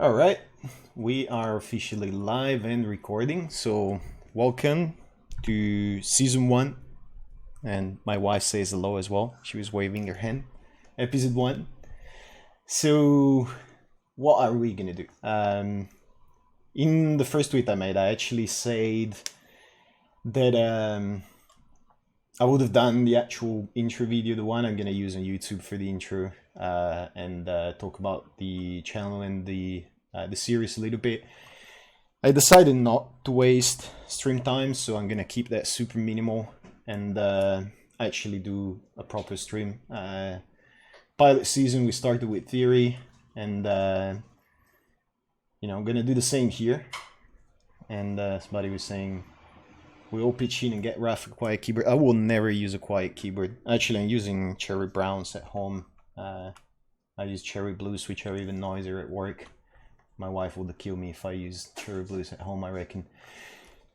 All right, we are officially live and recording. So, welcome to season one. And my wife says hello as well. She was waving her hand. Episode one. So, what are we gonna do? In the first tweet I made, I actually said that I would have done the actual intro video, the one I'm gonna use on YouTube for the intro, and talk about the channel and the series a little bit. I decided not to waste stream time, so I'm gonna keep that super minimal and actually do a proper stream. Pilot season, we started with theory, and I'm gonna do the same here. And somebody was saying, we all pitch in and get Raf a quiet keyboard. I will never use a quiet keyboard. Actually, I'm using Cherry Browns at home. I use Cherry Blues, which are even noisier at work. My wife would kill me if I used Cherry Blues at home, I reckon.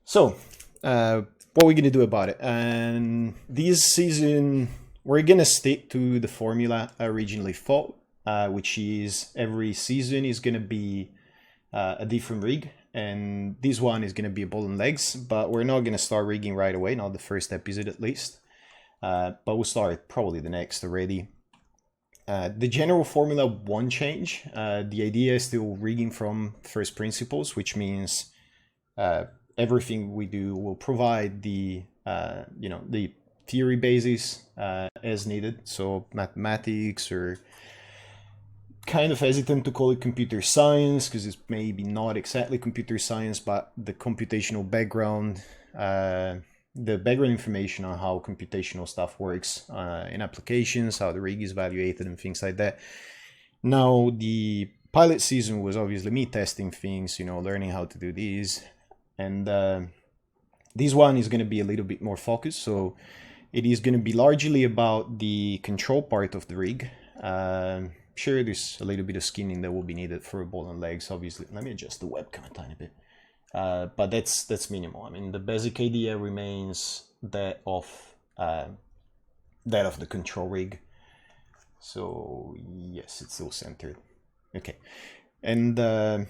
So, what are we going to do about it? And this season, we're going to stick to the formula I originally thought, which is every season is going to be a different rig. And this one is going to be a ball and legs, but we're not going to start rigging right away, not the first episode at least. But we'll start probably the next already. The general formula won't change. The idea is still rigging from first principles, which means everything we do will provide the the theory basis as needed. So mathematics, or kind of hesitant to call it computer science because it's maybe not exactly computer science, but the computational background, the background information on how computational stuff works in applications, how the rig is evaluated and things like that. Now, the pilot season was obviously me testing things, learning how to do these. And this one is going to be a little bit more focused. So it is going to be largely about the control part of the rig. Sure, there's a little bit of skinning that will be needed for a ball and legs, obviously. Let me adjust the webcam a tiny bit. But that's minimal. I mean, the basic idea remains that of the control rig. So yes, it's still centered. Okay, and the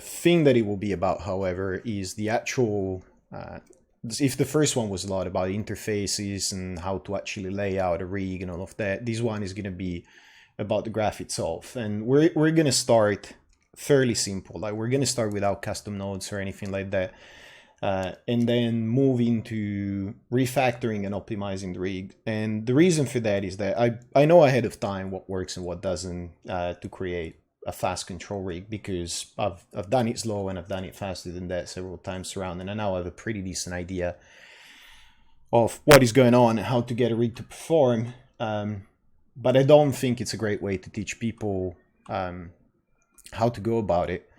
thing that it will be about, however, is the actual. If the first one was a lot about interfaces and how to actually lay out a rig and all of that, this one is going to be about the graph itself. And we're going to start fairly simple. Like, we're going to start without custom nodes or anything like that. And then move into refactoring and optimizing the rig. And the reason for that is that I know ahead of time what works and what doesn't to create a fast control rig, because I've done it slow and I've done it faster than that several times around, and I now have a pretty decent idea of what is going on and how to get a rig to perform. But I don't think it's a great way to teach people how to go about it,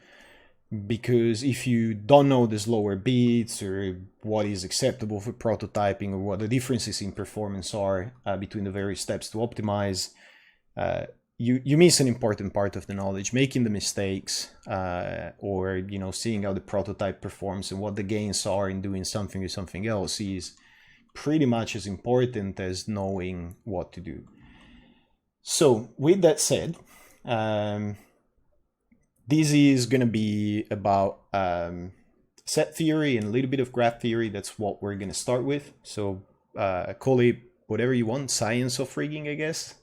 because if you don't know the slower beats or what is acceptable for prototyping or what the differences in performance are between the various steps to optimize, you miss an important part of the knowledge. Making the mistakes or seeing how the prototype performs and what the gains are in doing something or something else is pretty much as important as knowing what to do. So with that said, this is going to be about set theory and a little bit of graph theory. That's what we're going to start with. So call it whatever you want, science of rigging, I guess.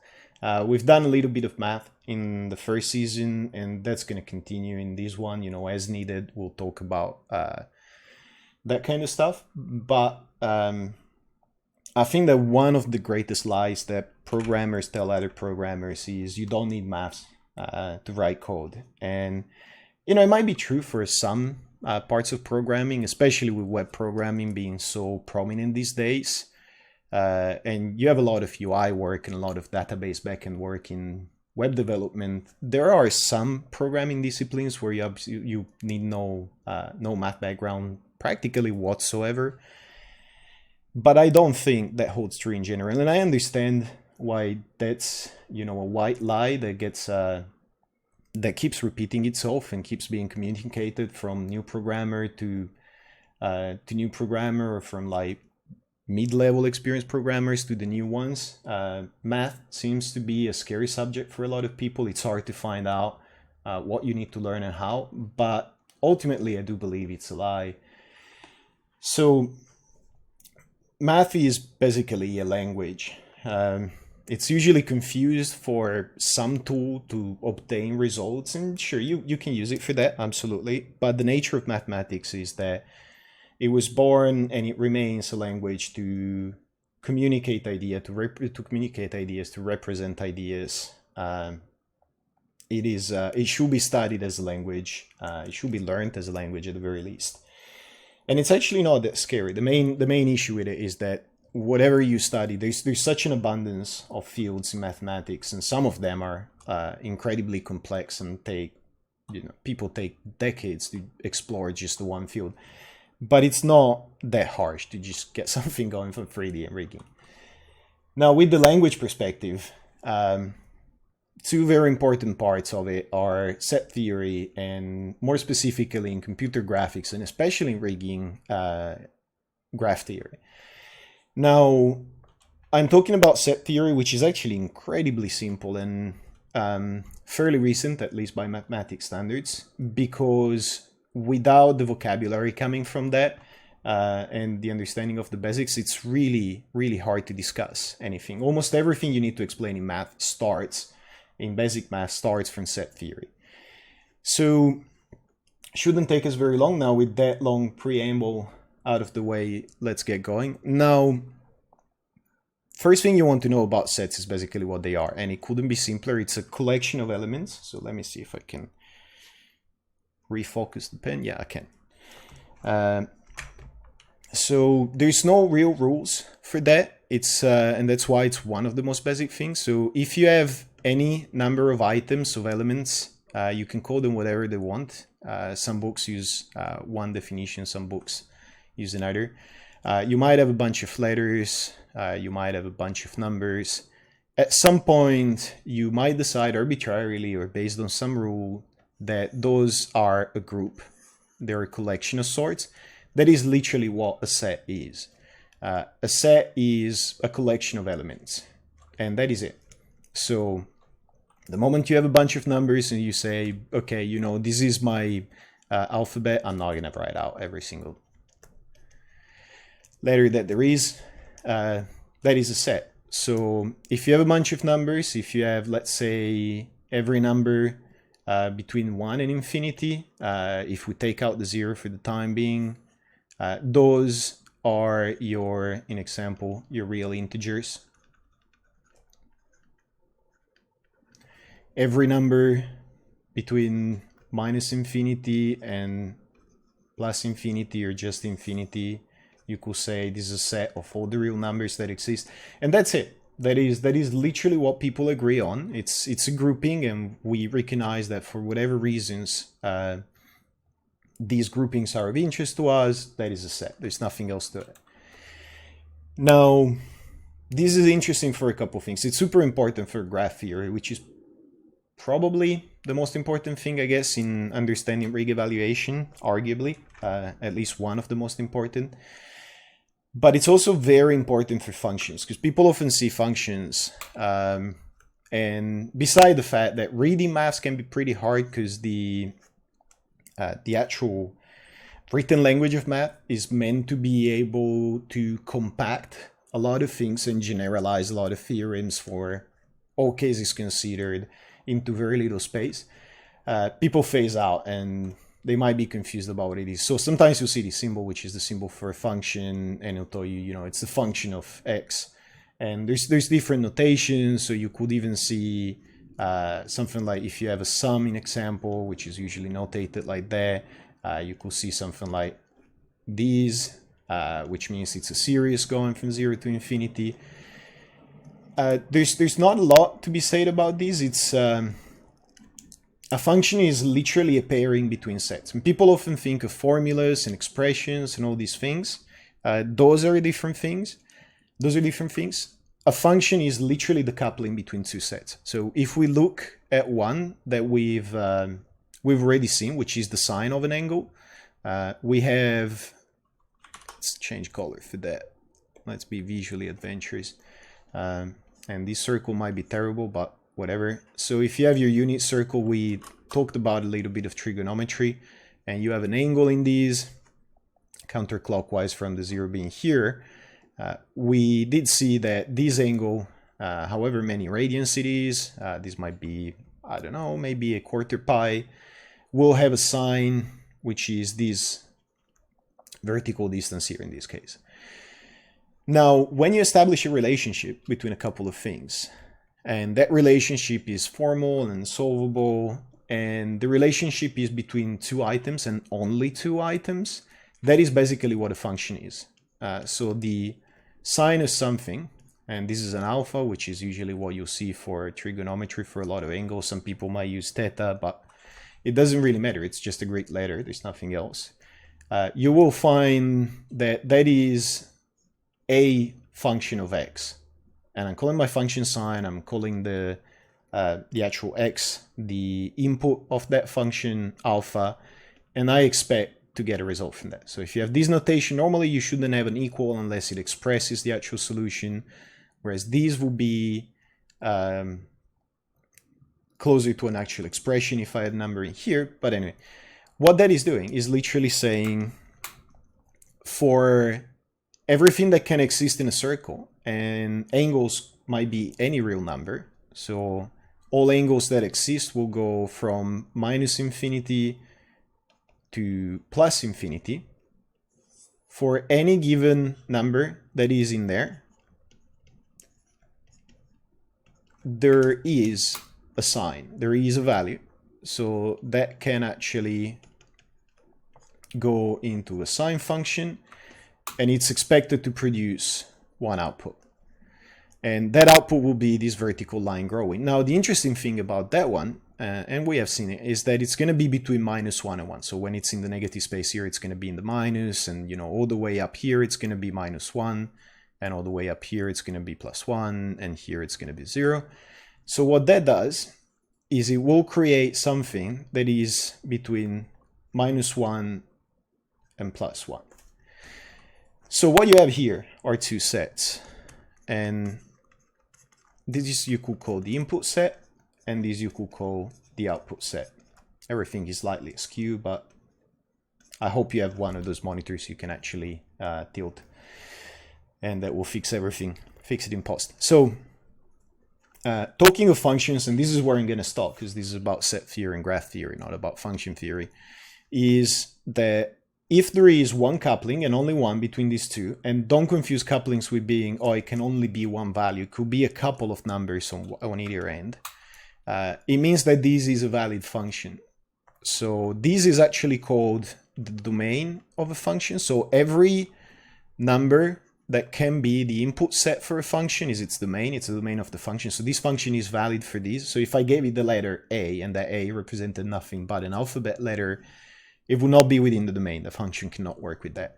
We've done a little bit of math in the first season, and that's going to continue in this one. As needed, we'll talk about that kind of stuff. But I think that one of the greatest lies that programmers tell other programmers is you don't need maths to write code. And, it might be true for some parts of programming, especially with web programming being so prominent these days. And you have a lot of UI work and a lot of database backend work in web development. There are some programming disciplines where you need no math background practically whatsoever. But I don't think that holds true in general. And I understand why that's a white lie that gets that keeps repeating itself and keeps being communicated from new programmer to new programmer, or from like mid-level experienced programmers to the new ones. Math seems to be a scary subject for a lot of people. It's hard to find out what you need to learn and how, but ultimately I do believe it's a lie. So math is basically a language. It's usually confused for some tool to obtain results, and sure, you can use it for that, absolutely. But the nature of mathematics is that it was born and it remains a language to communicate ideas, to communicate ideas, to represent ideas. It should be studied as a language. It should be learned as a language at the very least. And it's actually not that scary. The main issue with it is that whatever you study, there's such an abundance of fields in mathematics, and some of them are incredibly complex and people take decades to explore just the one field. But it's not that harsh to just get something going from 3D and rigging. Now, with the language perspective, two very important parts of it are set theory, and more specifically in computer graphics, and especially in rigging, graph theory. Now, I'm talking about set theory, which is actually incredibly simple and fairly recent, at least by mathematics standards, because without the vocabulary coming from that and the understanding of the basics, it's really, really hard to discuss anything. Almost everything you need to explain in math in basic math starts from set theory. So shouldn't take us very long. Now, with that long preamble out of the way, let's get going. Now, first thing you want to know about sets is basically what they are, and it couldn't be simpler. It's a collection of elements. So let me see if I can refocus the pen. Yeah, I can. So there's no real rules for that. It's and that's why it's one of the most basic things. So if you have any number of items, of elements, you can call them whatever they want. Some books use one definition, some books use another. You might have a bunch of letters, you might have a bunch of numbers. At some point, you might decide arbitrarily or based on some rule that those are a group. They're a collection of sorts. That is literally what a set is. A set is a collection of elements, and that is it. So the moment you have a bunch of numbers and you say, okay, this is my alphabet, I'm not going to write out every single letter that there is. That is a set. So if you have a bunch of numbers, if you have, let's say, every number between 1 and infinity, if we take out the 0 for the time being, those are in example, your real integers. Every number between minus infinity and plus infinity or just infinity, you could say this is a set of all the real numbers that exist. And that's it. That is literally what people agree on. It's a grouping, and we recognize that for whatever reasons, these groupings are of interest to us. That is a set. There's nothing else to it. Now, this is interesting for a couple of things. It's super important for graph theory, which is probably the most important thing, I guess, in understanding rig evaluation, arguably, at least one of the most important. But it's also very important for functions, because people often see functions, and beside the fact that reading maths can be pretty hard because the actual written language of math is meant to be able to compact a lot of things and generalize a lot of theorems for all cases considered into very little space. People phase out and they might be confused about what it is. So sometimes you'll see the symbol, which is the symbol for a function, and it'll tell you, it's the function of x. And there's different notations, so you could even see something like if you have a sum in example, which is usually notated like that, you could see something like these, which means it's a series going from 0 to infinity. There's not a lot to be said about these. It's a function is literally a pairing between sets. And people often think of formulas and expressions and all these things. Those are different things. A function is literally the coupling between two sets. So if we look at one that we've already seen, which is the sine of an angle, we have, let's change color for that. Let's be visually adventurous. And this circle might be terrible, but whatever. So if you have your unit circle with talked about a little bit of trigonometry, and you have an angle in these, counterclockwise from the 0 being here, we did see that this angle, however many radians it is, this might be, I don't know, maybe a quarter pi, will have a sign which is this vertical distance here in this case. Now, when you establish a relationship between a couple of things, and that relationship is formal and solvable, and the relationship is between two items and only two items, that is basically what a function is. So the sine of something, and this is an alpha, which is usually what you'll see for trigonometry for a lot of angles. Some people might use theta, but it doesn't really matter. It's just a Greek letter. There's nothing else. You will find that that is a function of x. And I'm calling my function sine, I'm calling the actual x the input of that function alpha, and I expect to get a result from that. So if you have this notation, normally you shouldn't have an equal unless it expresses the actual solution, whereas these will be closer to an actual expression if I had a number in here. But anyway, what that is doing is literally saying for everything that can exist in a circle, and angles might be any real number, so all angles that exist will go from minus infinity to plus infinity. For any given number that is in there, there is a sign, there is a value, so that can actually go into a sine function, and it's expected to produce one output. And that output will be this vertical line growing. Now, the interesting thing about that one, and we have seen it, is that it's going to be between -1 and 1. So when it's in the negative space here, it's going to be in the minus, and you know, all the way up here, it's going to be -1, and all the way up here, it's going to be +1, and here it's going to be 0. So what that does is it will create something that is between -1 and +1. So what you have here are two sets, and this is you could call the input set, and this you could call the output set. Everything is slightly askew, but I hope you have one of those monitors you can actually tilt, and that will fix everything, fix it in post. So talking of functions, and this is where I'm going to stop because this is about set theory and graph theory, not about function theory, is that if there is one coupling and only one between these two, and don't confuse couplings with being, oh, it can only be one value, it could be a couple of numbers on either end, it means that this is a valid function. So this is actually called the domain of a function. So every number that can be the input set for a function is its domain. It's the domain of the function. So this function is valid for this. So if I gave it the letter A, and that A represented nothing but an alphabet letter, it will not be within the domain. The function cannot work with that.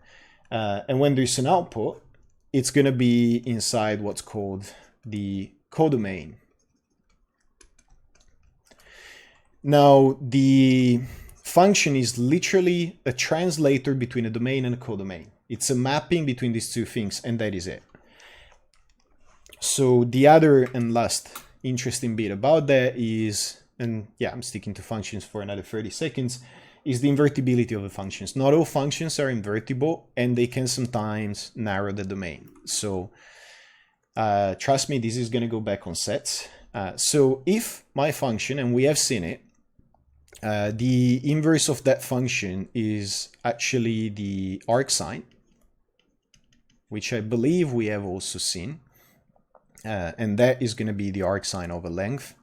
And when there's an output, it's going to be inside what's called the codomain. Now, the function is literally a translator between a domain and a codomain. It's a mapping between these two things, and that is it. So the other and last interesting bit about that is, and yeah, I'm sticking to functions for another 30 seconds, is the invertibility of the functions. Not all functions are invertible, and they can sometimes narrow the domain. So trust me, this is going to go back on sets. So if my function, and we have seen it, the inverse of that function is actually the arcsine, which I believe we have also seen, and that is going to be the arcsine of a length.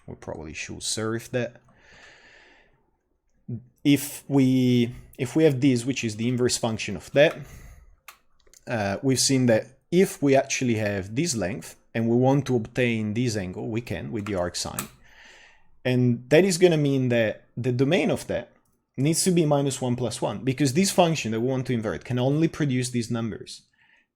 We probably should serif that. If we have this, which is the inverse function of that, we've seen that if we actually have this length and we want to obtain this angle, we can with the arcsine. And that is going to mean that the domain of that needs to be -1 + 1, because this function that we want to invert can only produce these numbers.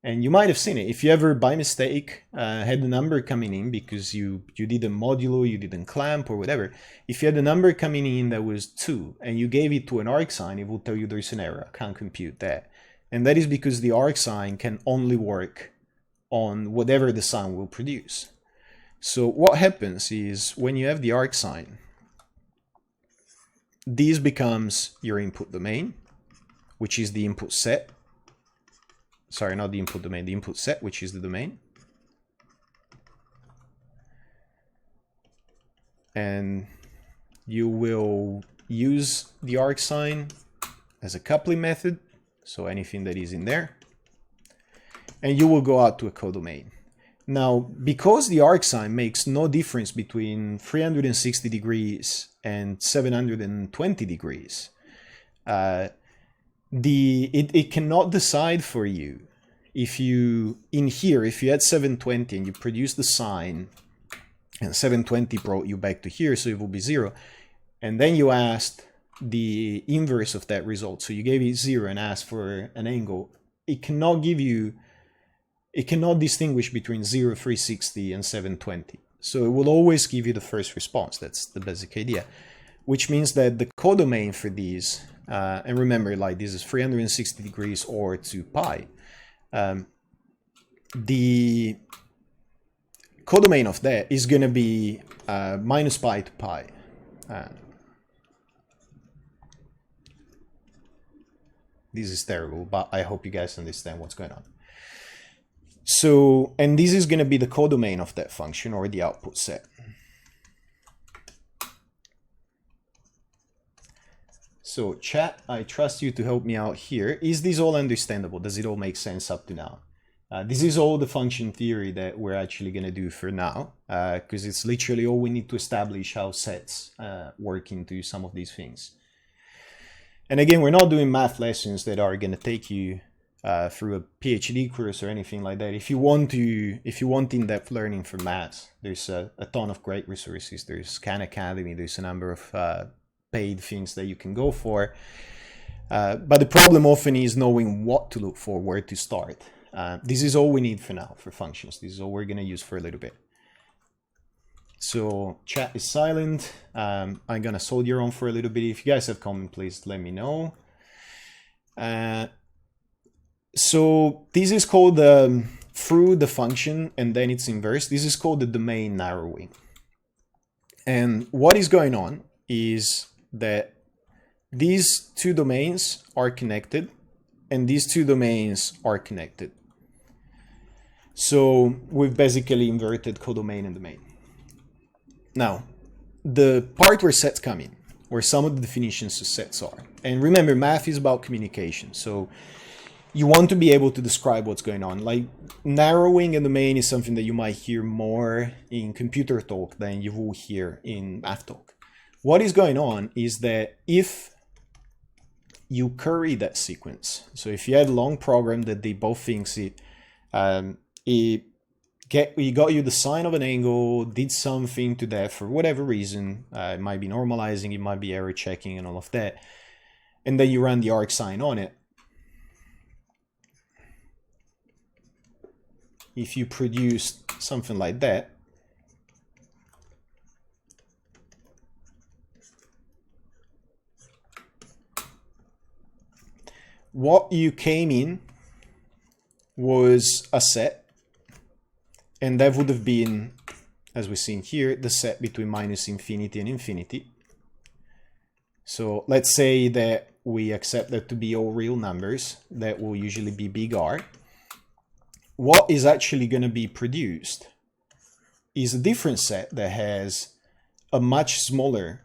And you might have seen it. If you ever, by mistake, had a number coming in because you did a modulo, you didn't clamp or whatever, if you had a number coming in that was 2 and you gave it to an arcsine, it will tell you there's an error, can't compute that. And that is because the arcsine can only work on whatever the sine will produce. So what happens is when you have the arcsine, this becomes your input domain, which is the input set. Sorry, not the input domain, the input set, which is the domain. And you will use the arcsign as a coupling method, so anything that is in there. And you will go out to a codomain. Now, because the arcsign makes no difference between 360 degrees and 720 degrees, it cannot decide for you if you, in here, if you had 720 and you produce the sign and 720 brought you back to here, so it will be 0. And then you asked the inverse of that result. So you gave it 0 and asked for an angle. It cannot give you, it cannot distinguish between 0, 360 and 720. So it will always give you the first response. That's the basic idea. Which means that the codomain for these, and remember, like this is 360 degrees or 2 pi. The codomain of that is going to be minus pi to pi. This is terrible, but I hope you guys understand what's going on. So, and this is going to be the codomain of that function or the output set. So chat, I trust you to help me out here. Is this all understandable? Does it all make sense up to now? This is all the function theory that we're actually going to do for now, because it's literally all we need to establish how sets work into some of these things. And again, we're not doing math lessons that are going to take you through a PhD course or anything like that. If you want in-depth learning for maths, there's a ton of great resources. There's Khan Academy. There's a number of paid things that you can go for. But the problem often is knowing what to look for, where to start. This is all we need for now for functions. This is all we're going to use for a little bit. So chat is silent. I'm going to soldier on for a little bit. If you guys have comment, please let me know. So this is called through the function and then its inverse. This is called the domain narrowing. And what is going on is that these two domains are connected and these two domains are connected. So we've basically inverted codomain and domain. Now, the part where sets come in, where some of the definitions of sets are. And remember, math is about communication. So you want to be able to describe what's going on. Like narrowing a domain is something that you might hear more in computer talk than you will hear in math talk. What is going on is that if you curry that sequence, so if you had a long program that did both things, it got you the sine of an angle, did something to that for whatever reason, it might be normalizing, it might be error checking and all of that, and then you run the arcsign on it. If you produce something like that, what you came in was a set, and that would have been, as we've seen here, the set between minus infinity and infinity. So let's say that we accept that to be all real numbers. That will usually be big R. What is actually going to be produced is a different set that has a much smaller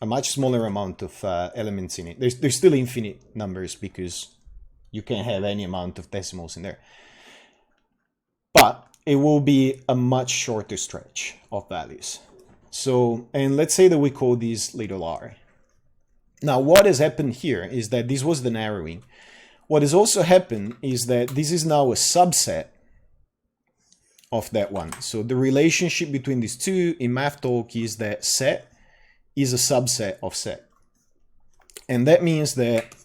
amount of elements in it. There's still infinite numbers because you can have any amount of decimals in there. But it will be a much shorter stretch of values. So, and let's say that we call this little r. Now, what has happened here is that this was the narrowing. What has also happened is that this is now a subset of that one. So the relationship between these two in math talk is that set is a subset of set. And that means that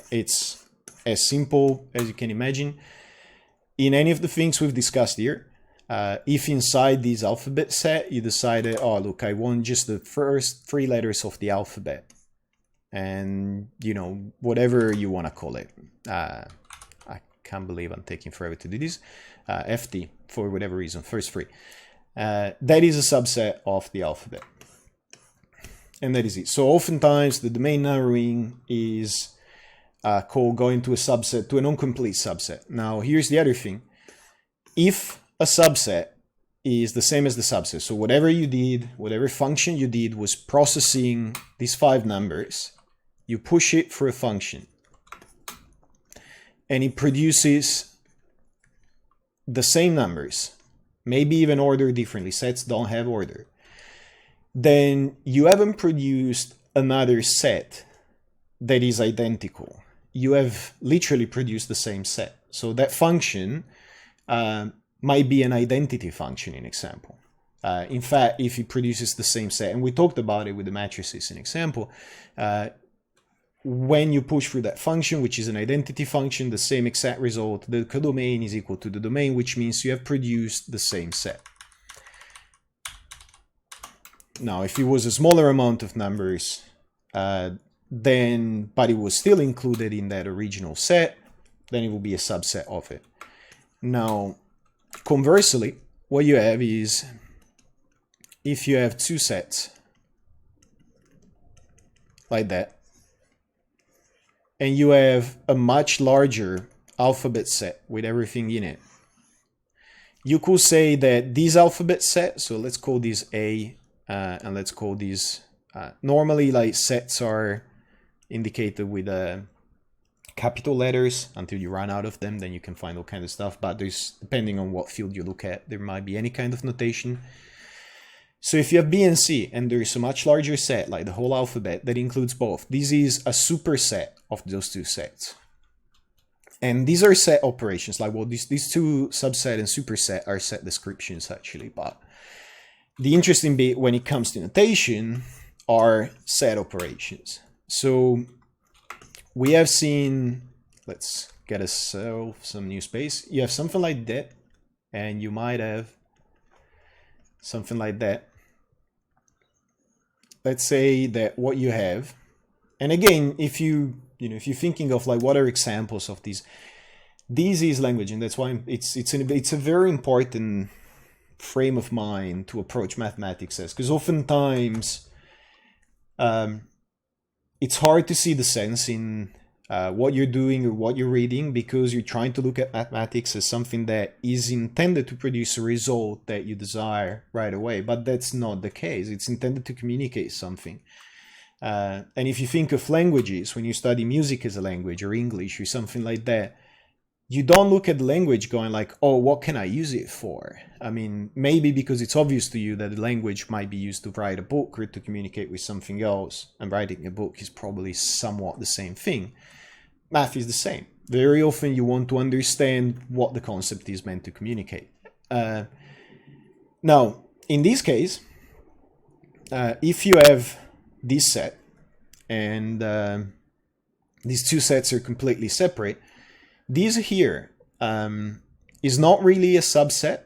it's as simple as you can imagine. In any of the things we've discussed here, if inside this alphabet set you decided, oh look, I want just the first 3 letters of the alphabet, and you know, whatever you want to call it, I can't believe I'm taking forever to do this, FT for whatever reason, first 3, that is a subset of the alphabet. And that is it. So oftentimes the domain narrowing is called going to a subset, to a non-complete subset. Now here's the other thing. If a subset is the same as the subset, so whatever you did, whatever function you did was processing these 5 numbers, you push it for a function, and it produces the same numbers, maybe even ordered differently. Sets don't have order. Then you haven't produced another set that is identical. You have literally produced the same set. So that function might be an identity function in example. In fact, if it produces the same set, and we talked about it with the matrices in example, when you push through that function, which is an identity function, the same exact result, the codomain is equal to the domain, which means you have produced the same set. Now, if it was a smaller amount of numbers, but it was still included in that original set, then it will be a subset of it. Now, conversely, what you have is, if you have 2 sets like that, and you have a much larger alphabet set with everything in it, you could say that this alphabet set, so let's call this A, and let's call these, normally like sets are indicated with capital letters until you run out of them, then you can find all kinds of stuff, but there's, depending on what field you look at, there might be any kind of notation. So if you have B and C and there is a much larger set, like the whole alphabet, that includes both, this is a superset of those 2 sets. And these are set operations, like, well, these 2 subset and superset are set descriptions actually, but the interesting bit when it comes to notation are set operations. So we have seen, let's get ourselves some new space. You have something like that, and you might have something like that. Let's say that what you have, and again, if you're thinking of like what are examples of these, this is language, and that's why it's a very important frame of mind to approach mathematics as, because oftentimes it's hard to see the sense in what you're doing or what you're reading, because you're trying to look at mathematics as something that is intended to produce a result that you desire right away, but that's not the case. It's intended to communicate something. And if you think of languages, when you study music as a language or English or something like that, you don't look at the language going like, oh, what can I use it for? I mean, maybe because it's obvious to you that the language might be used to write a book or to communicate with something else, and writing a book is probably somewhat the same thing. Math is the same. Very often you want to understand what the concept is meant to communicate. Now, in this case, if you have this set and these 2 sets are completely separate, this here is not really a subset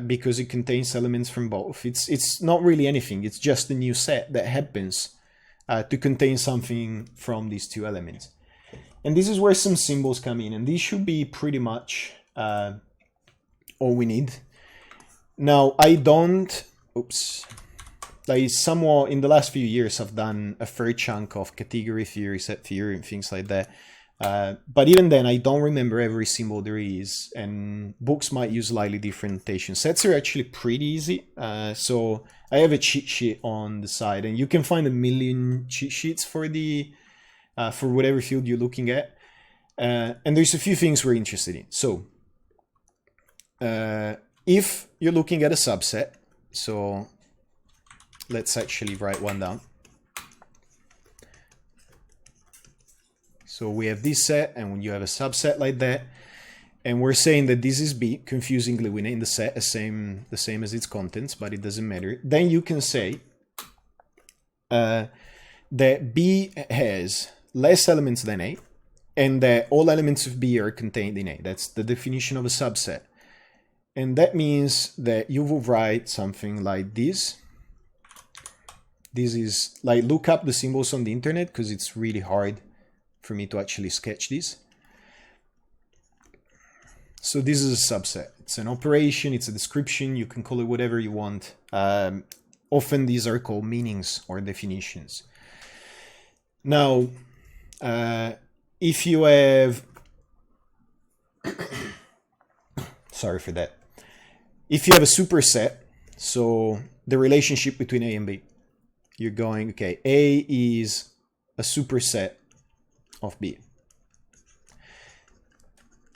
because it contains elements from both. It's not really anything. It's just a new set that happens to contain something from these 2 elements. And this is where some symbols come in, and these should be pretty much all we need. Now, I don't, like somewhat in the last few years, I've done a fair chunk of category theory, set theory, and things like that. But even then, I don't remember every symbol there is, and books might use slightly different notation. Sets are actually pretty easy. So I have a cheat sheet on the side, and you can find a million cheat sheets for the for whatever field you're looking at. And there's a few things we're interested in. So if you're looking at a subset, so let's actually write one down. So we have this set, and when you have a subset like that, and we're saying that this is B, confusingly we name the set the same as its contents, but it doesn't matter. Then you can say that B has less elements than A, and that all elements of B are contained in A. That's the definition of a subset. And that means that you will write something like this. This is like, look up the symbols on the internet, because it's really hard for me to actually sketch this. So this is a subset. It's an operation, it's a description, you can call it whatever you want. often these are called meanings or definitions. Now, if you have, sorry for that, if you have a superset, so the relationship between A and B, you're going, okay, A is a superset of B.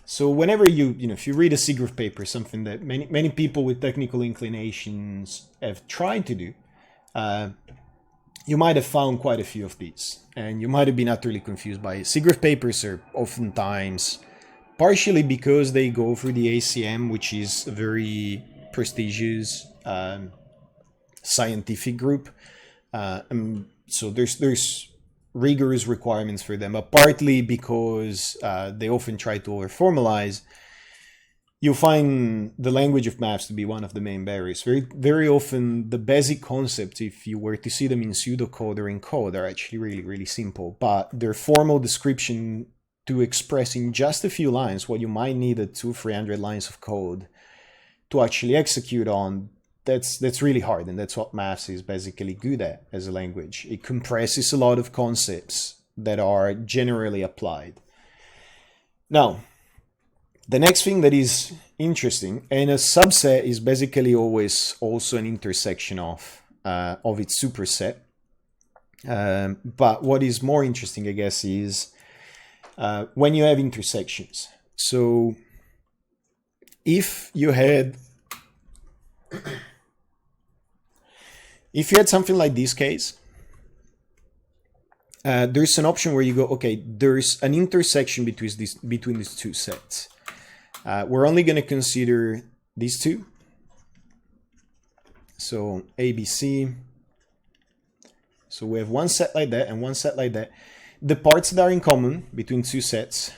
So whenever if you read a SIGGRAPH paper, something that many people with technical inclinations have tried to do, you might have found quite a few of these, and you might have been utterly confused by it. SIGGRAPH papers are oftentimes, partially because they go through the ACM, which is a very prestigious scientific group, so there's rigorous requirements for them, but partly because they often try to over-formalize. You'll find the language of maths to be one of the main barriers. Very often, the basic concepts, if you were to see them in pseudocode or in code, are actually really, really simple. But their formal description to express in just a few lines what you might need 200-300 lines of code to actually execute on, that's really hard, and that's what maths is basically good at as a language. It compresses a lot of concepts that are generally applied. Now, the next thing that is interesting, and a subset is basically always also an intersection of its superset. But what is more interesting, I guess, is when you have intersections. So if you had something like this case, there's an option where you go, okay, there's an intersection between these two sets. We're only going to consider these two. So ABC. So we have one set like that and one set like that. The parts that are in common between two sets,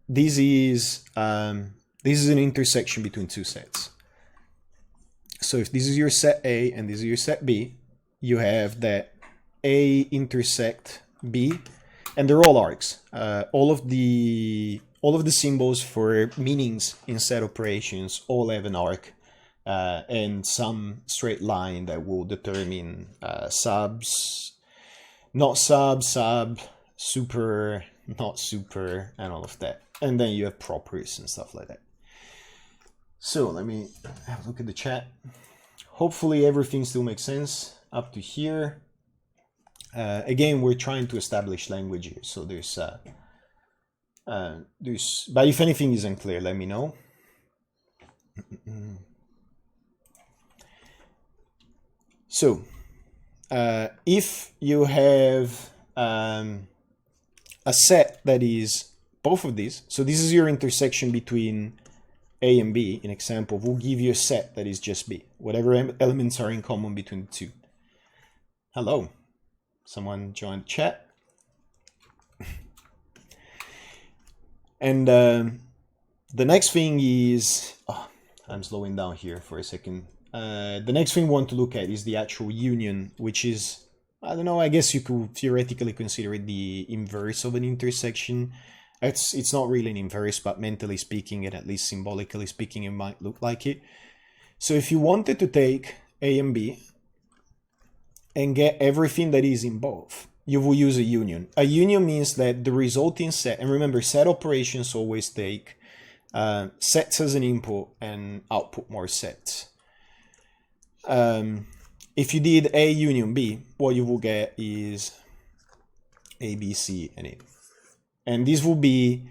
this is an intersection between two sets. So if this is your set A and this is your set B, you have that A intersect B, and they're all arcs. All of the symbols for meanings in set operations all have an arc, and some straight line that will determine subs, not sub, super, not super, and all of that. And then you have properties and stuff like that. So let me have a look at the chat. Hopefully everything still makes sense up to here. Again, we're trying to establish language here, so but if anything is unclear, let me know. So if you have a set that is both of these, so this is your intersection between A and B, in example, we'll give you a set that is just B, whatever elements are in common between the two. Hello, someone joined the chat. And the next thing is, I'm slowing down here for a second. The next thing we want to look at is the actual union, which is, I don't know, I guess you could theoretically consider it the inverse of an intersection. It's not really an inverse, but mentally speaking, and at least symbolically speaking, it might look like it. So if you wanted to take A and B and get everything that is in both, you will use a union. A union means that the resulting set, and remember, set operations always take sets as an input and output more sets. If you did A union B, what you will get is A, B, C, and A. And this will be,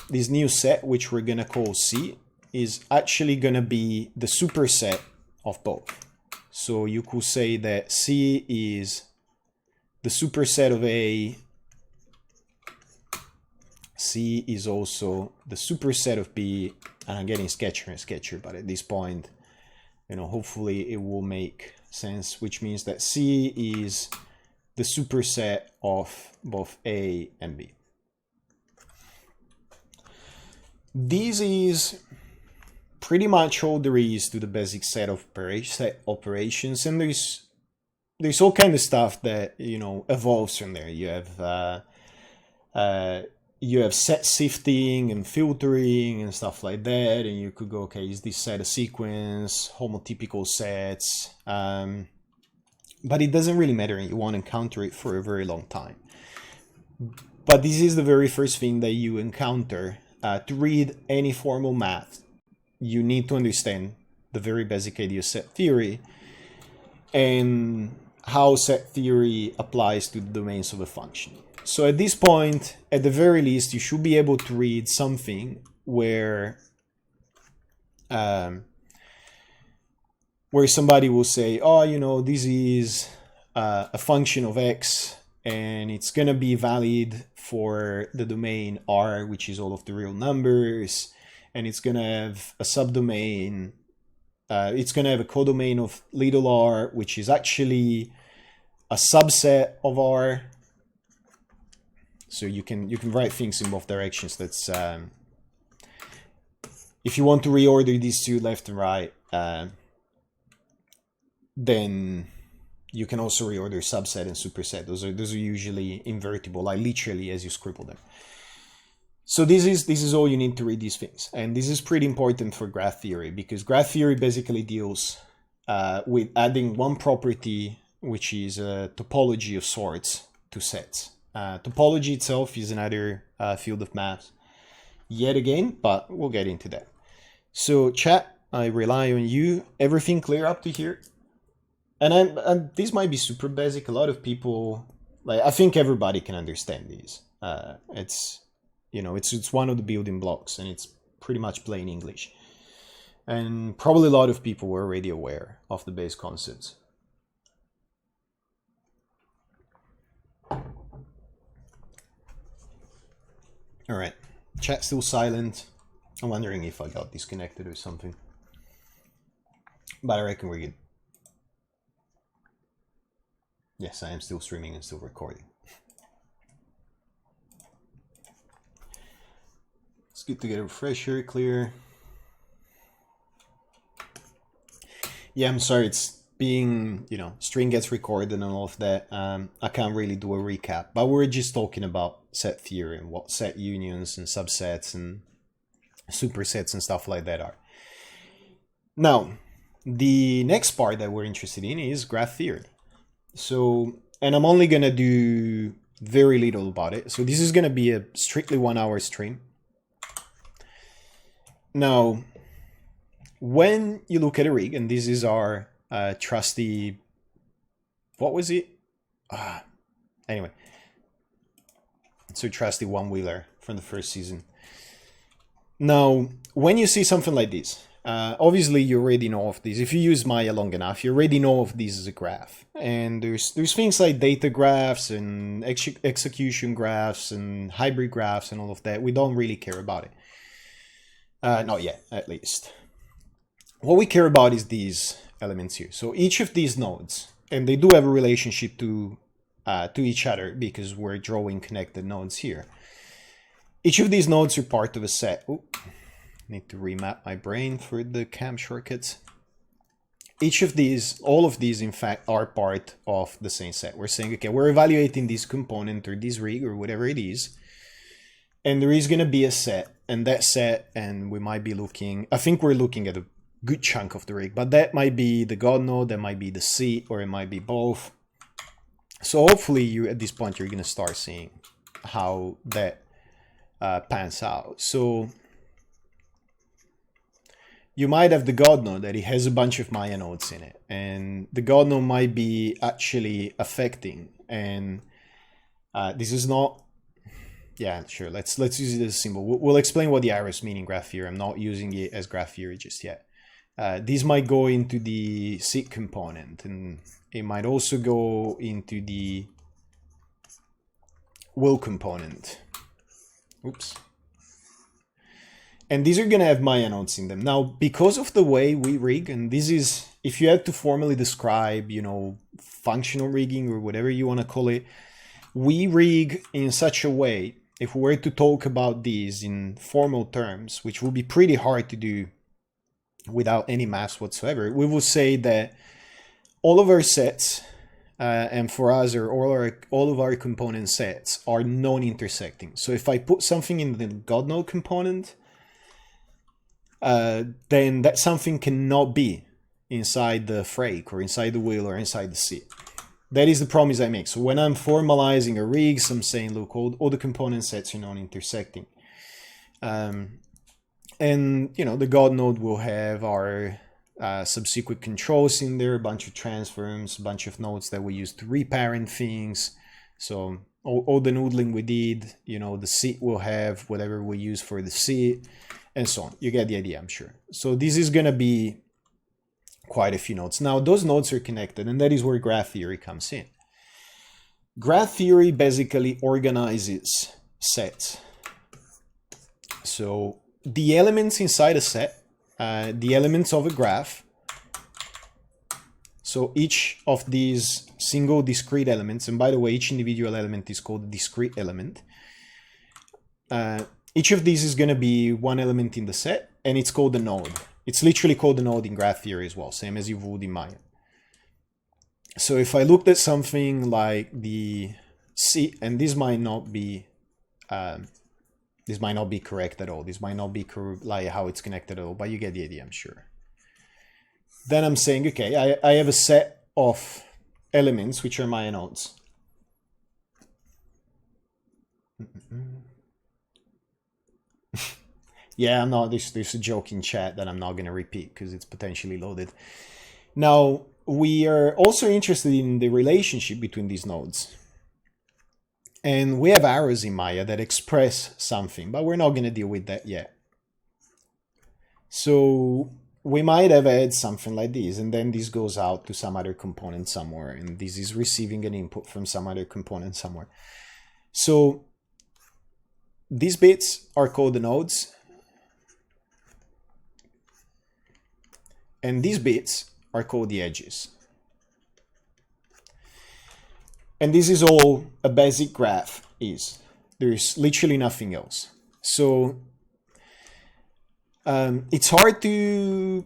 this new set, which we're going to call C, is actually going to be the superset of both. So you could say that C is the superset of A. C is also the superset of B. And I'm getting sketchier and sketchier, but at this point, hopefully it will make sense, which means that C is the superset of both A and B. This is pretty much all there is to the basic set operations, and there's all kind of stuff that evolves from there. You have you have set sifting and filtering and stuff like that, and you could go, okay, is this set a sequence, homotypical sets, but it doesn't really matter, and you won't encounter it for a very long time. But this is the very first thing that you encounter. To read any formal math, you need to understand the very basic idea of set theory and how set theory applies to the domains of a function. So at this point, at the very least, you should be able to read something where somebody will say, oh, you know, this is a function of x, and it's going to be valid for the domain R, which is all of the real numbers, and it's going to have a subdomain. It's going to have a codomain of little r, which is actually a subset of R. So you can write things in both directions. That's if you want to reorder these two left and right, then you can also reorder subset and superset. Those are usually invertible, like literally as you scribble them. So this is all you need to read these things, and this is pretty important for graph theory, because graph theory basically deals with adding one property, which is a topology of sorts, to sets. Topology itself is another field of math, yet again, but we'll get into that. So chat, I rely on you. Everything clear up to here? And this might be super basic. A lot of people, like, I think everybody can understand these. It's, you know, it's one of the building blocks, and it's pretty much plain English. And probably a lot of people were already aware of the base concepts. All right, chat still silent. I'm wondering if I got disconnected or something, but I reckon we're good. Yes, I am still streaming and still recording. It's good to get a refresher clear. Yeah, I'm sorry, it's being, you know, stream gets recorded and all of that. I can't really do a recap, but we're just talking about set theory and what set unions and subsets and supersets and stuff like that are. Now, the next part that we're interested in is graph theory. So, and I'm only going to do very little about it. So this is going to be a strictly 1 hour stream. Now, when you look at a rig, and this is our trusty, what was it? Anyway, it's a trusty one-wheeler from the first season. Now, when you see something like this, obviously you already know of this. If you use Maya long enough, you already know of this as a graph. And there's things like data graphs and execution graphs and hybrid graphs and all of that. We don't really care about it. Not yet, at least. What we care about is these elements here. So each of these nodes, and they do have a relationship to each other because we're drawing connected nodes here. Each of these nodes are part of a set. Ooh, need to remap my brain for the cam shortcuts. Each of these, all of these, in fact, are part of the same set. We're saying, okay, we're evaluating this component or this rig or whatever it is, and there is going to be a set, and that set, and we might be looking, I think we're looking at a good chunk of the rig, but that might be the God node, that might be the seat, or it might be both. So hopefully you, at this point, you're going to start seeing how that pans out. So you might have the God node that it has a bunch of Maya nodes in it, and the God node might be actually affecting, and this is not, yeah, sure, let's use it as a symbol. We'll explain what the arrows mean in graph theory. I'm not using it as graph theory just yet. These might go into the seat component, and it might also go into the will component. Oops. And these are going to have Maya nodes in them. Now, because of the way we rig, and this is, if you had to formally describe, you know, functional rigging or whatever you want to call it, we rig in such a way, if we were to talk about these in formal terms, which will be pretty hard to do without any maths whatsoever, we will say that all of our sets and for us, all of our component sets are non-intersecting. So if I put something in the God node component, then that something cannot be inside the frake or inside the wheel or inside the seat. That is the promise I make. So when I'm formalizing a rigs, I'm saying, look, all the component sets are non-intersecting. And, you know, the God node will have our subsequent controls in there, a bunch of transforms, a bunch of nodes that we use to reparent things. So all the noodling we did, you know, the seat will have whatever we use for the seat, and so on. You get the idea, I'm sure. So this is going to be quite a few nodes. Now, those nodes are connected, and that is where graph theory comes in. Graph theory basically organizes sets. So the elements inside a set, the elements of a graph, so each of these single discrete elements, and by the way, each individual element is called a discrete element. Each of these is going to be one element in the set, and it's called a node. It's literally called a node in graph theory as well, same as you would in Maya. So if I looked at something like the C, and this might not be correct at all. This might not be like how it's connected at all, but you get the idea, I'm sure. Then I'm saying, okay, I have a set of elements which are Maya nodes. Yeah, I'm not. There's a joke in chat that I'm not going to repeat because it's potentially loaded. Now, we are also interested in the relationship between these nodes. And we have arrows in Maya that express something, but we're not going to deal with that yet. So we might have had something like this, and then this goes out to some other component somewhere, and this is receiving an input from some other component somewhere. So these bits are called the nodes. And these bits are called the edges. And this is all a basic graph is. There's literally nothing else. So it's hard to,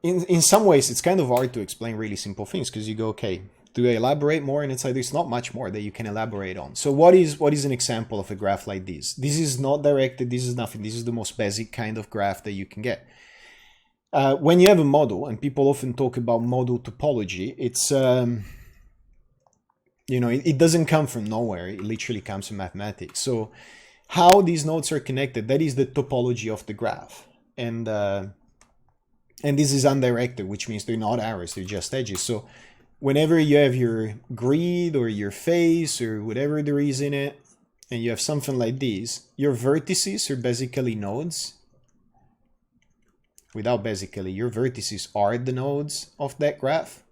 in some ways, it's kind of hard to explain really simple things because you go, okay, do I elaborate more? And it's like, there's not much more that you can elaborate on. So what is an example of a graph like this? This is not directed, this is nothing. This is the most basic kind of graph that you can get. When you have a model, and people often talk about model topology, it's, you know, it doesn't come from nowhere. It literally comes from mathematics. So how these nodes are connected, that is the topology of the graph. And this is undirected, which means they're not arrows, they're just edges. So whenever you have your grid or your face or whatever there is in it, and you have something like this, your vertices are basically nodes. Without basically, your vertices are the nodes of that graph.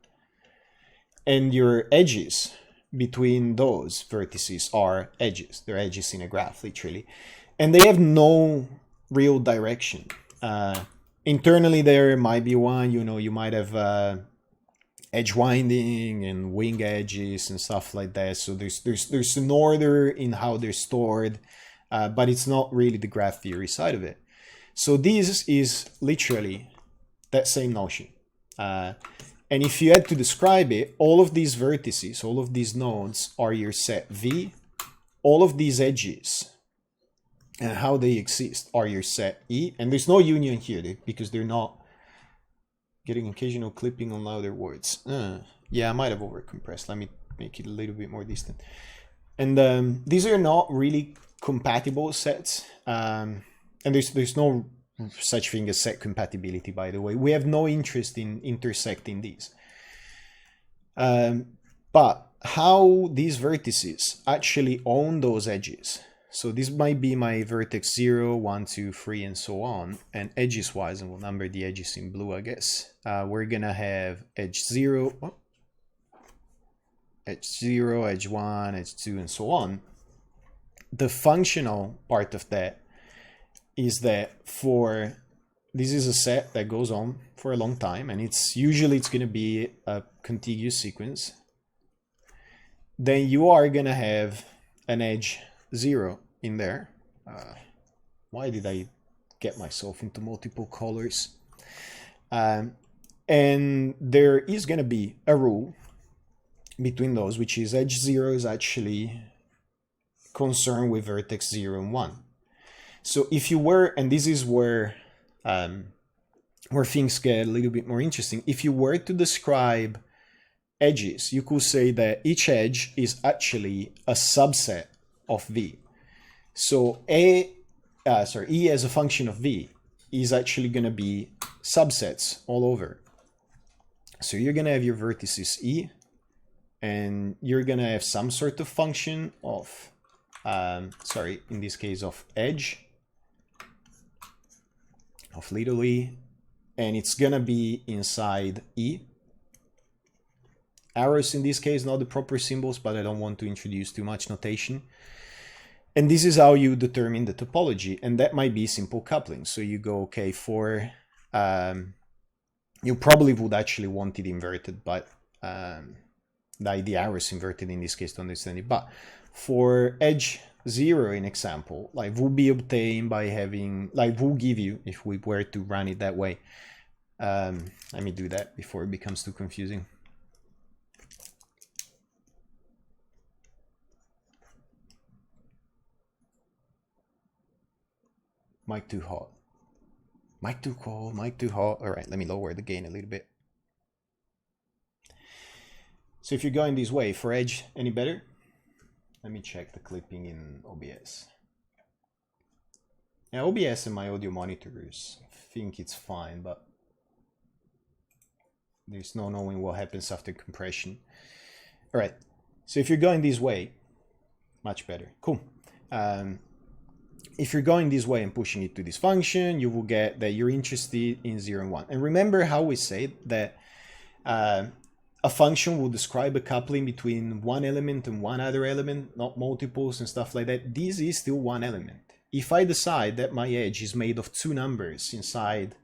And your edges between those vertices are edges. They're edges in a graph, literally. And they have no real direction. Internally, there might be one, you know, you might have edge winding and wing edges and stuff like that. So there's an order in how they're stored, but it's not really the graph theory side of it. So this is literally that same notion. And if you had to describe it, all of these vertices, all of these nodes are your set V. All of these edges and how they exist are your set E. And there's no union here because they're not getting occasional clipping on louder words. Yeah, I might have overcompressed. Let me make it a little bit more distant. And these are not really compatible sets. And there's no such thing as set compatibility, by the way. We have no interest in intersecting these. But how these vertices actually own those edges. So this might be my vertex 0, 1, 2, 3, and so on. And edges-wise, and we'll number the edges in blue, I guess. We're going to have edge 0, edge 0, edge 1, edge 2, and so on. The functional part of that is that this is a set that goes on for a long time, and usually it's going to be a contiguous sequence. Then you are going to have an edge 0 in there. Why did I get myself into multiple colors? And there is going to be a rule between those, which is edge 0 is actually concerned with vertex 0 and 1. So if you were, and this is where things get a little bit more interesting, if you were to describe edges, you could say that each edge is actually a subset of V. So E as a function of V is actually going to be subsets all over. So you're going to have your vertices E, and you're going to have some sort of function of, in this case of edge, of little e, and it's going to be inside E. Arrows in this case, not the proper symbols, but I don't want to introduce too much notation. And this is how you determine the topology, and that might be simple coupling. So you go, okay, for, you probably would actually want it inverted, but the arrows inverted in this case to understand it. But for edge 0, in example, like will be obtained by having, like will give you, if we were to run it that way. Let me do that before it becomes too confusing. Mic too hot. Mic too cold, mic too hot. All right, let me lower the gain a little bit. So if you're going this way, for edge, any better? Let me check the clipping in OBS. Yeah, OBS and my audio monitors, I think it's fine, but there's no knowing what happens after compression. All right, so if you're going this way, much better, cool. If you're going this way and pushing it to this function, you will get that you're interested in 0 and 1. And remember how we said that a function will describe a coupling between one element and one other element, not multiples and stuff like that. This is still one element. If I decide that my edge is made of two numbers inside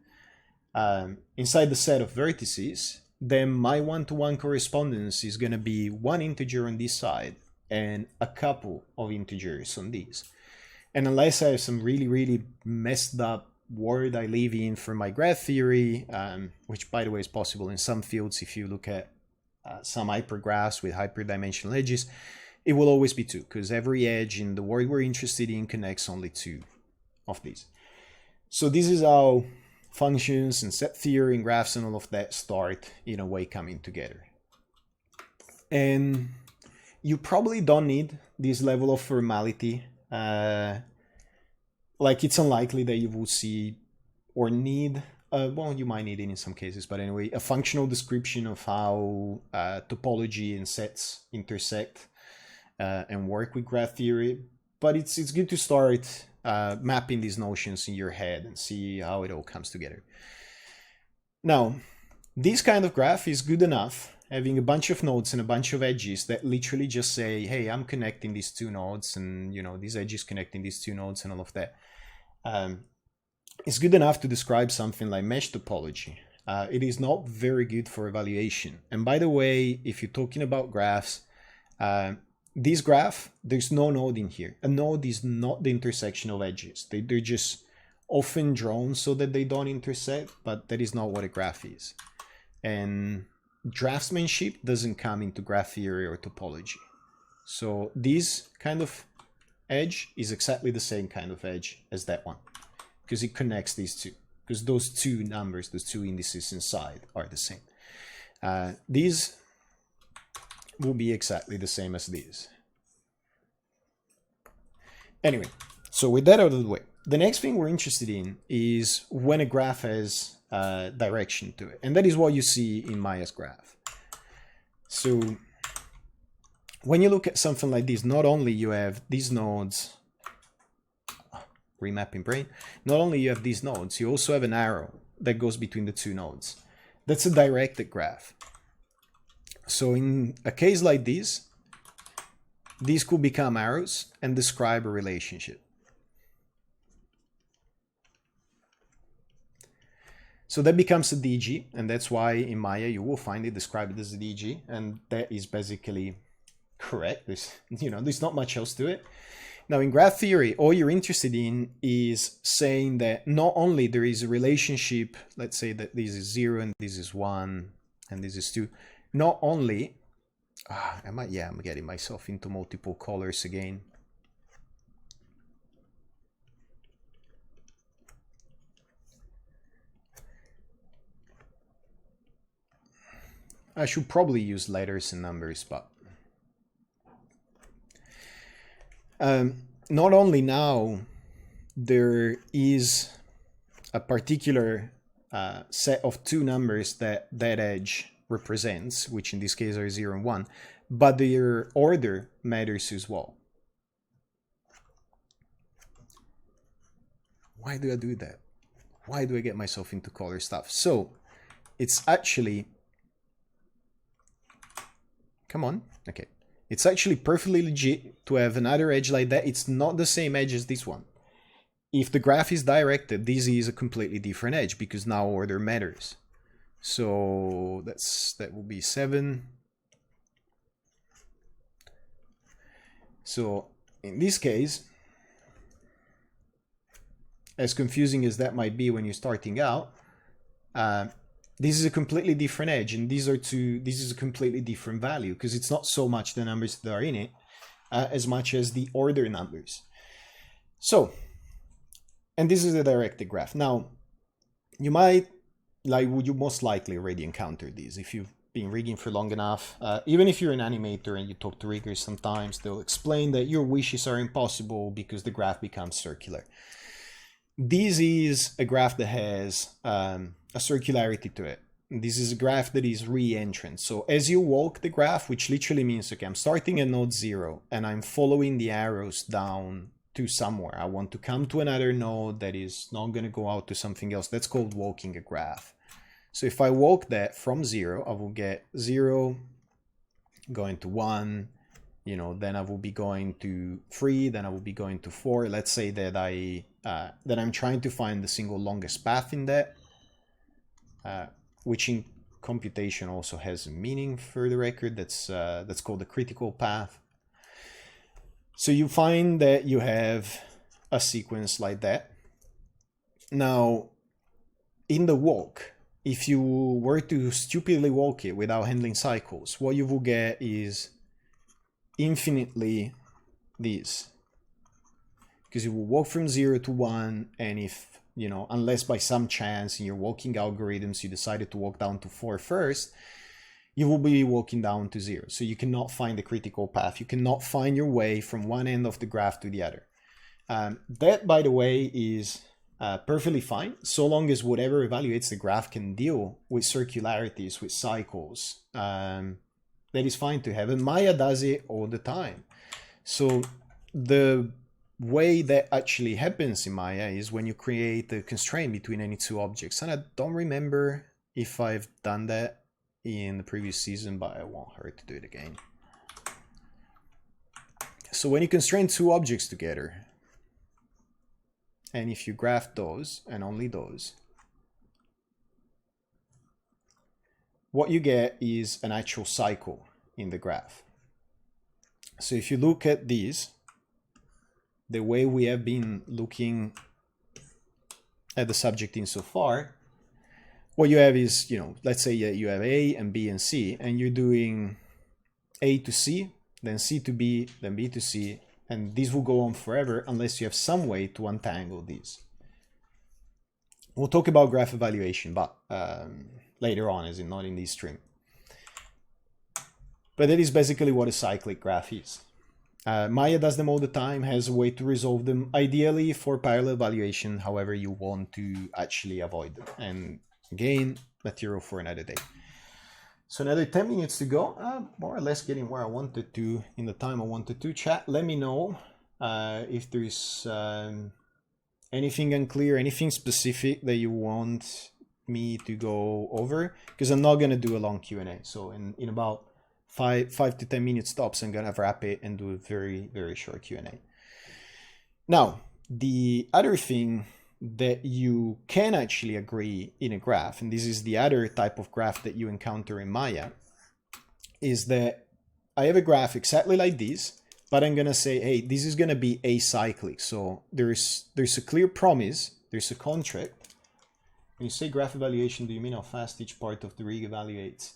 the set of vertices, then my one-to-one correspondence is going to be one integer on this side and a couple of integers on these. And unless I have some really, really messed up word I leave in for my graph theory, which by the way is possible in some fields if you look at some hypergraphs with hyperdimensional edges, it will always be two, because every edge in the word we're interested in connects only two of these. So this is how functions and set theory and graphs and all of that start in a way coming together. And you probably don't need this level of formality. Like it's unlikely that you will see or need, well, you might need it in some cases, but anyway, a functional description of how topology and sets intersect and work with graph theory. But it's good to start mapping these notions in your head and see how it all comes together. Now, this kind of graph is good enough, having a bunch of nodes and a bunch of edges that literally just say, hey, I'm connecting these two nodes, and you know, these edges connecting these two nodes and all of that. It's good enough to describe something like mesh topology. It is not very good for evaluation. And by the way, if you're talking about graphs, this graph, there's no node in here. A node is not the intersection of edges. They're just often drawn so that they don't intersect, but that is not what a graph is. And draftsmanship doesn't come into graph theory or topology. So this kind of edge is exactly the same kind of edge as that one, because it connects these two, because those two numbers, those two indices inside are the same. These will be exactly the same as these. Anyway, so with that out of the way, the next thing we're interested in is when a graph has direction to it. And that is what you see in Maya's graph. So when you look at something like this, not only you have these nodes, remapping brain, not only you have these nodes, you also have an arrow that goes between the two nodes. That's a directed graph. So in a case like this, these could become arrows and describe a relationship. So that becomes a DG, and that's why in Maya you will find it described as a DG, and that is basically correct. There's not much else to it. Now in graph theory, all you're interested in is saying that not only there is a relationship, let's say that this is 0 and this is 1 and this is 2, not only Yeah, I'm getting myself into multiple colors again. I should probably use letters and numbers, but not only now there is a particular set of two numbers that edge represents, which in this case are 0 and 1, but their order matters as well. Why do I do that? Why do I get myself into color stuff? So it's actually, come on, okay. It's actually perfectly legit to have another edge like that. It's not the same edge as this one. If the graph is directed, this is a completely different edge because now order matters. So that will be 7. So in this case, as confusing as that might be when you're starting out, this is a completely different edge, and this is a completely different value because it's not so much the numbers that are in it as much as the order numbers. So, and this is a directed graph. Now, you most likely already encountered these if you've been rigging for long enough. Even if you're an animator and you talk to riggers sometimes, they'll explain that your wishes are impossible because the graph becomes circular. This is a graph that has a circularity to it. This is a graph that is re-entrant. So as you walk the graph, which literally means, okay, I'm starting at node 0 and I'm following the arrows down to somewhere. I want to come to another node that is not going to go out to something else. That's called walking a graph. So if I walk that from 0, I will get 0, going to 1, you know, then I will be going to 3, then I will be going to 4. Let's say that I'm trying to find the single longest path in that, which in computation also has a meaning for the record. That's called the critical path. So you find that you have a sequence like that. Now, in the walk, if you were to stupidly walk it without handling cycles, what you will get is infinitely this. Because you will walk from 0 to 1, and if, you know, unless by some chance in your walking algorithms you decided to walk down to 4 first, you will be walking down to 0. So you cannot find the critical path. You cannot find your way from one end of the graph to the other. That, by the way, is perfectly fine, so long as whatever evaluates the graph can deal with circularities, with cycles. That is fine to have, and Maya does it all the time. So the way that actually happens in Maya is when you create a constraint between any two objects. And I don't remember if I've done that in the previous season, but it won't hurt to do it again. So when you constrain two objects together, and if you graph those and only those, what you get is an actual cycle in the graph. So if you look at these, the way we have been looking at the subject insofar, what you have is, you know, let's say you have A and B and C, and you're doing A to C, then C to B, then B to C, and this will go on forever unless you have some way to untangle these. We'll talk about graph evaluation, but later on, as in not in this stream. But that is basically what a cyclic graph is. Maya does them all the time, has a way to resolve them, ideally for parallel evaluation, however you want to actually avoid them. And again, material for another day. So another 10 minutes to go, more or less getting where I wanted to in the time I wanted to. Chat, let me know if there's anything unclear, anything specific that you want me to go over, because I'm not going to do a long Q&A. So in about 5 to 10 minutes tops, I'm going to wrap it and do a very, very short Q&A. Now, the other thing that you can actually agree in a graph, and this is the other type of graph that you encounter in Maya, is that I have a graph exactly like this, but I'm going to say, hey, this is going to be acyclic. So there's a clear promise, there's a contract. When you say graph evaluation, do you mean how fast each part of the rig evaluates?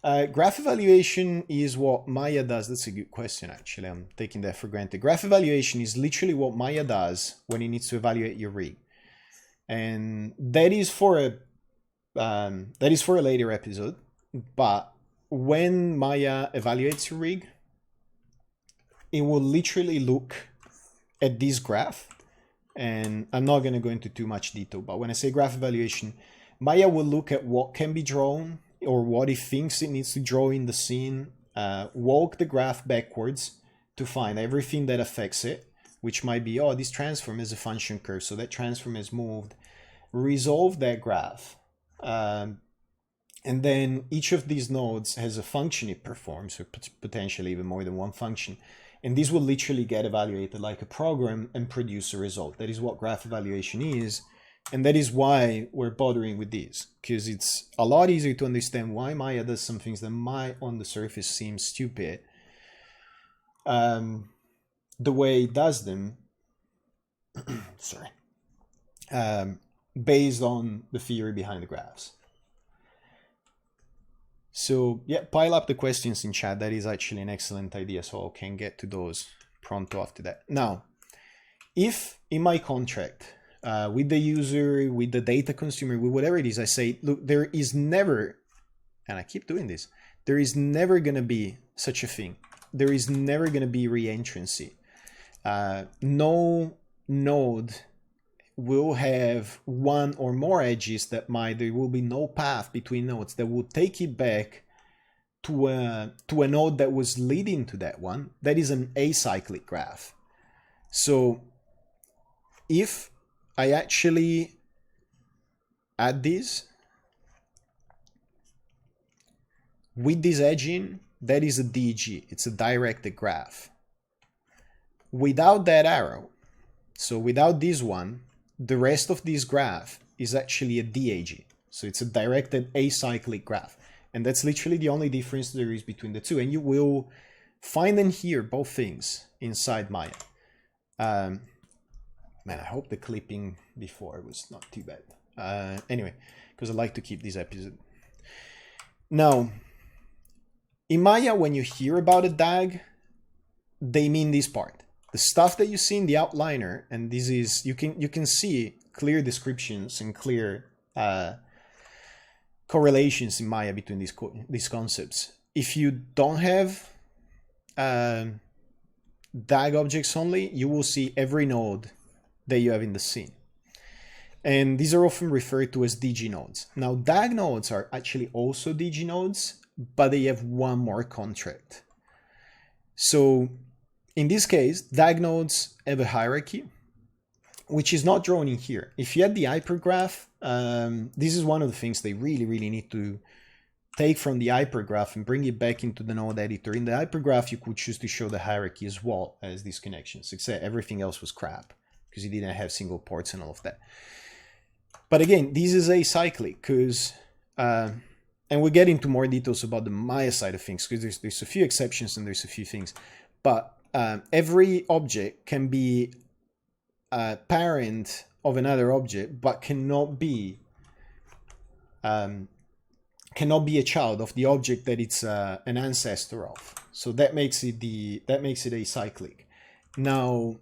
Graph evaluation is what Maya does. That's a good question, actually. I'm taking that for granted. Graph evaluation is literally what Maya does when it needs to evaluate your rig, and that is for a later episode. But when Maya evaluates your rig, it will literally look at this graph, and I'm not going to go into too much detail, but when I say graph evaluation, Maya will look at what can be drawn or what it thinks it needs to draw in the scene, walk the graph backwards to find everything that affects it, which might be, oh, this transform is a function curve, so that transform is moved, resolve that graph, and then each of these nodes has a function it performs, or potentially even more than one function. And this will literally get evaluated like a program and produce a result. That is what graph evaluation is. And that is why we're bothering with this, because it's a lot easier to understand why Maya does some things that might on the surface seem stupid, the way it does them, sorry, based on the theory behind the graphs. So yeah, pile up the questions in chat. That is actually an excellent idea, so I can get to those pronto after that. Now, if in my contract, with the user, with the data consumer, with whatever it is, I say, look, there is never, and I keep doing this, there is never going to be such a thing. There is never going to be reentrancy. No node will have one or more edges that there will be no path between nodes that will take it back to a node that was leading to that one. That is an acyclic graph. So if I actually add this with this edging, that is a DG. It's a directed graph. Without that arrow, so without this one, the rest of this graph is actually a DAG. So it's a directed acyclic graph. And that's literally the only difference there is between the two. And you will find and hear both things inside Maya. Man, I hope the clipping before was not too bad. Anyway, because I like to keep this episode. Now, in Maya, when you hear about a DAG, they mean this part. The stuff that you see in the outliner, and this is, you can see clear descriptions and clear correlations in Maya between these concepts. If you don't have DAG objects only, you will see every node that you have in the scene. And these are often referred to as DG nodes. Now, DAG nodes are actually also DG nodes, but they have one more contract. So in this case, DAG nodes have a hierarchy, which is not drawn in here. If you had the hypergraph, this is one of the things they really need to take from the hypergraph and bring it back into the node editor. In the hypergraph, you could choose to show the hierarchy as well as these connections, except everything else was crap because you didn't have single ports and all of that. But again, this is acyclic because, and we'll get into more details about the Maya side of things because there's a few exceptions and there's a few things. But every object can be a parent of another object, but cannot be a child of the object that it's an ancestor of. So that makes it acyclic. Now,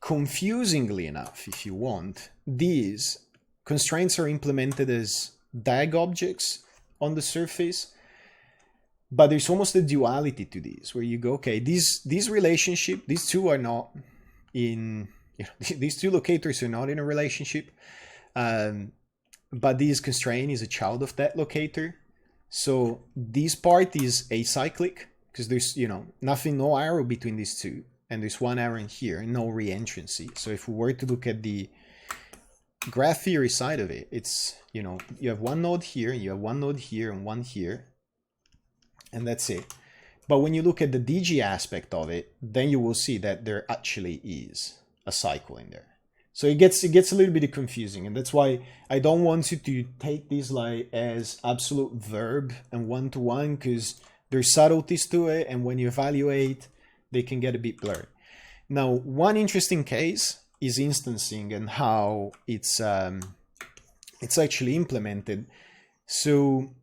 confusingly enough, if you want, these constraints are implemented as DAG objects on the surface, but there's almost a duality to these, where you go, okay, these relationship, these two are not in, these two locators are not in a relationship, but this constraint is a child of that locator. So this part is acyclic because there's, nothing, no arrow between these two, and there's one arrow in here and no reentrancy. So if we were to look at the graph theory side of it, it's, you have one node here, you have one node here and one here, and that's it. But when you look at the DG aspect of it, then you will see that there actually is a cycle in there. So it gets a little bit confusing, and that's why I don't want you to take this like as absolute verb and one-to-one, because there's subtleties to it, and when you evaluate, they can get a bit blurry. Now, one interesting case is instancing and how it's actually implemented. So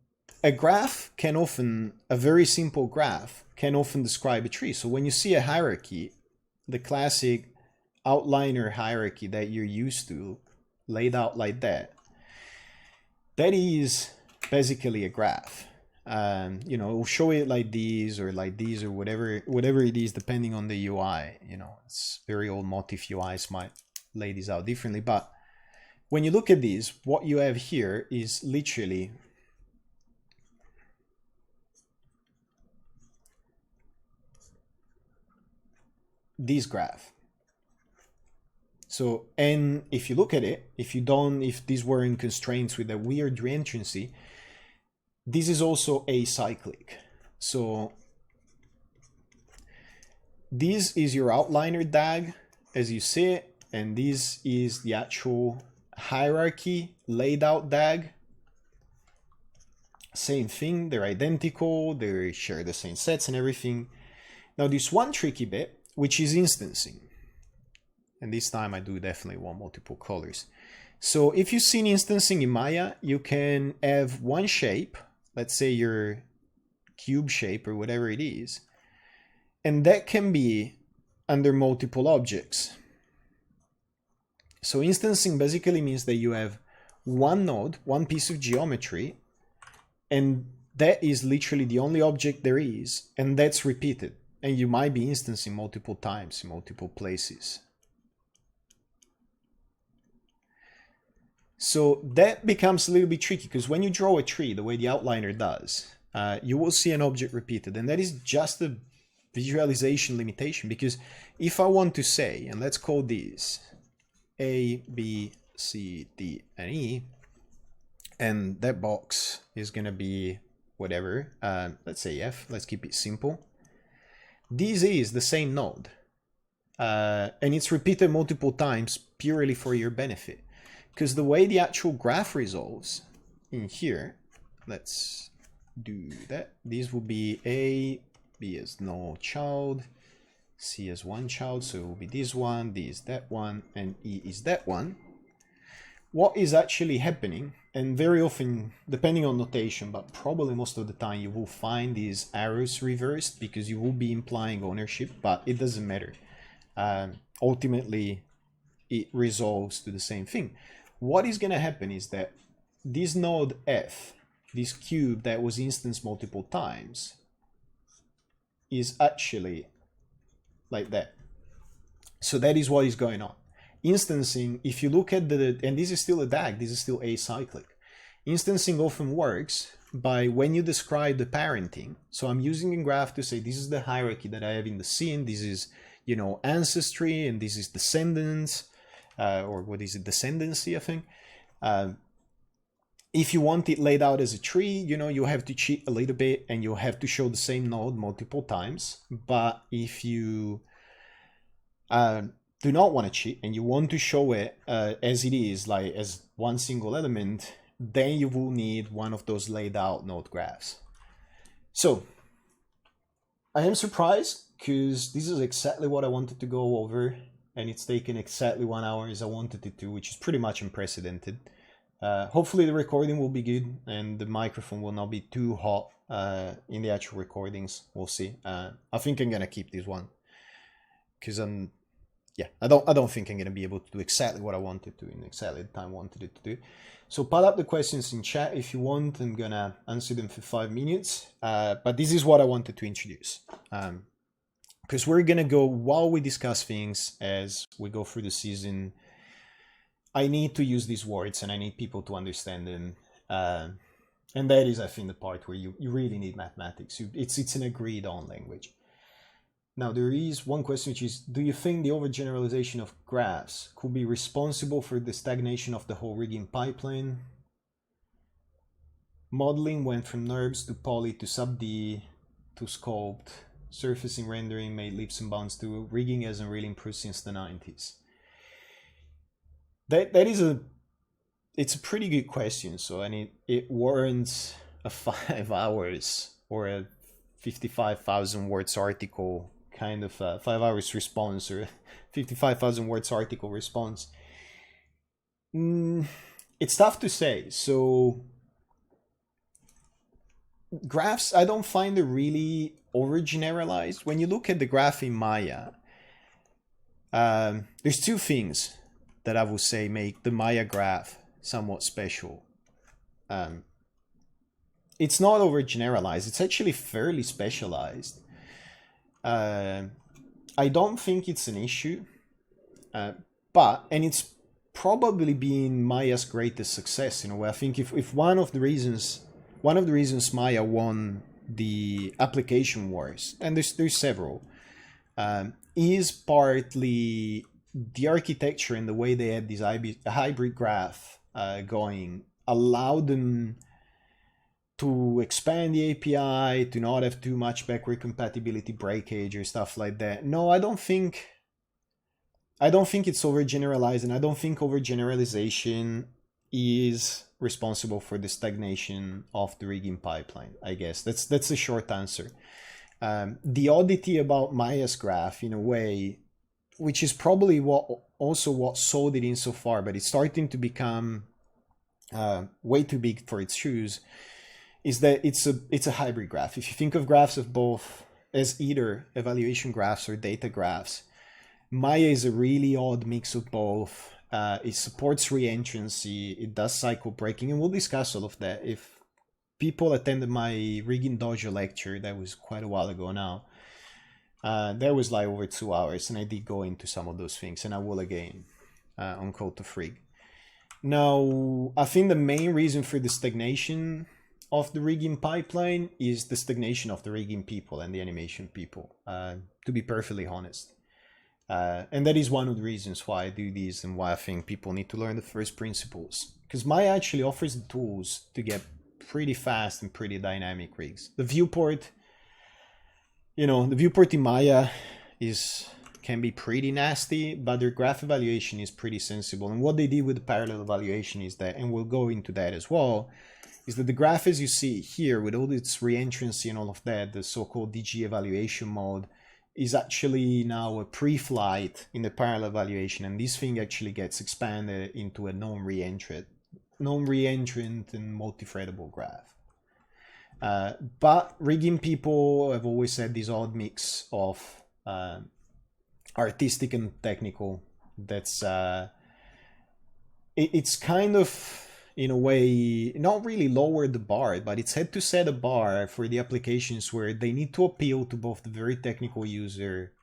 a graph can often, a very simple graph can often describe a tree. So when you see a hierarchy, the classic outliner hierarchy that you're used to, laid out like that, that is basically a graph. You know, it'll show it like these or whatever it is, depending on the UI. You know, it's very old Motif UIs might lay these out differently, but when you look at these, what you have here is literally this graph. So, and if you look at it, if these weren't constraints with a weird reentrancy, this is also acyclic. So this is your outliner DAG as you see it, and this is the actual hierarchy laid out DAG. Same thing, they're identical, they share the same sets and everything. Now this one tricky bit, which is instancing. And this time I do definitely want multiple colors. So if you've seen instancing in Maya, you can have one shape, let's say your cube shape or whatever it is, and that can be under multiple objects. So instancing basically means that you have one node, one piece of geometry, and that is literally the only object there is, and that's repeated. And you might be instancing multiple times in multiple places. So that becomes a little bit tricky, because when you draw a tree the way the outliner does, you will see an object repeated, and that is just a visualization limitation. Because if I want to say, and let's call these A, B, C, D, and E, and that box is going to be whatever, let's say F, let's keep it simple. This is the same node, and it's repeated multiple times purely for your benefit. Because the way the actual graph resolves in here, let's do that. These will be A, B as no child, C as one child, so it will be this one, D is that one, and E is that one. What is actually happening, and very often, depending on notation, but probably most of the time, you will find these arrows reversed because you will be implying ownership, but it doesn't matter. Ultimately, it resolves to the same thing. What is going to happen is that this node F, this cube that was instanced multiple times, is actually like that. So that is what is going on. Instancing, if you look at and this is still a DAG, this is still acyclic. Instancing often works by when you describe the parenting. So I'm using a graph to say this is the hierarchy that I have in the scene. This is, you know, ancestry, and this is descendants. Or what is it, descendancy, I think. If you want it laid out as a tree, you know, you have to cheat a little bit and you have to show the same node multiple times. But if you do not want to cheat and you want to show it as it is, like as one single element, then you will need one of those laid out node graphs. So I am surprised because this is exactly what I wanted to go over. And it's taken exactly 1 hour as I wanted it to, which is pretty much unprecedented. Hopefully the recording will be good and the microphone will not be too hot in the actual recordings. We'll see. I think I'm gonna keep this one because I don't think I'm gonna be able to do exactly what I wanted to in exactly the time I wanted it to do. So pile up the questions in chat if you want. I'm gonna answer them for 5 minutes. But this is what I wanted to introduce. Because we're going to go, while we discuss things as we go through the season, I need to use these words and I need people to understand them. And that is, I think, the part where you really need mathematics. It's an agreed on language. Now, there is one question, which is, do you think the overgeneralization of graphs could be responsible for the stagnation of the whole rigging pipeline? Modeling went from NURBS to poly to sub-D to sculpt. Surfacing rendering made leaps and bounds to rigging hasn't really improved since the 90s. It's a pretty good question. So, and it warrants a 5 hours or a 55,000 words article kind of 5 hours response or 55,000 words article response. It's tough to say. So graphs, I don't find it really overgeneralized. When you look at the graph in Maya, there's two things that I would say make the Maya graph somewhat special. It's not overgeneralized. It's actually fairly specialized. I don't think it's an issue, and it's probably been Maya's greatest success in a way. I think if one of the reasons Maya won the application wars, and there's several, is partly the architecture and the way they had this hybrid graph going allowed them to expand the API, to not have too much backward compatibility breakage or stuff like that. No, I don't think it's overgeneralized, and I don't think overgeneralization is responsible for the stagnation of the rigging pipeline. I guess that's the short answer. The oddity about Maya's graph, in a way, which is probably what sold it in so far, but it's starting to become way too big for its shoes, is that it's a hybrid graph. If you think of graphs of both as either evaluation graphs or data graphs, Maya is a really odd mix of both. It supports reentrancy, it does cycle breaking, and we'll discuss all of that. If people attended my Rigging Dojo lecture, that was quite a while ago now, that was like over 2 hours, and I did go into some of those things, and I will again on Code of Rig. Now, I think the main reason for the stagnation of the rigging pipeline is the stagnation of the rigging people and the animation people, to be perfectly honest. And that is one of the reasons why I do this and why I think people need to learn the first principles. Because Maya actually offers the tools to get pretty fast and pretty dynamic rigs. The viewport in Maya can be pretty nasty, but their graph evaluation is pretty sensible. And what they did with the parallel evaluation is that, and we'll go into that as well, is that the graph as you see here with all its reentrancy and all of that, the so-called DG evaluation mode, is actually now a pre-flight in the parallel evaluation, and this thing actually gets expanded into a non-reentrant and multi-threadable graph. But rigging people have always said this odd mix of artistic and technical. That's it's kind of, in a way, not really lowered the bar, but it's had to set a bar for the applications where they need to appeal to both the very technical user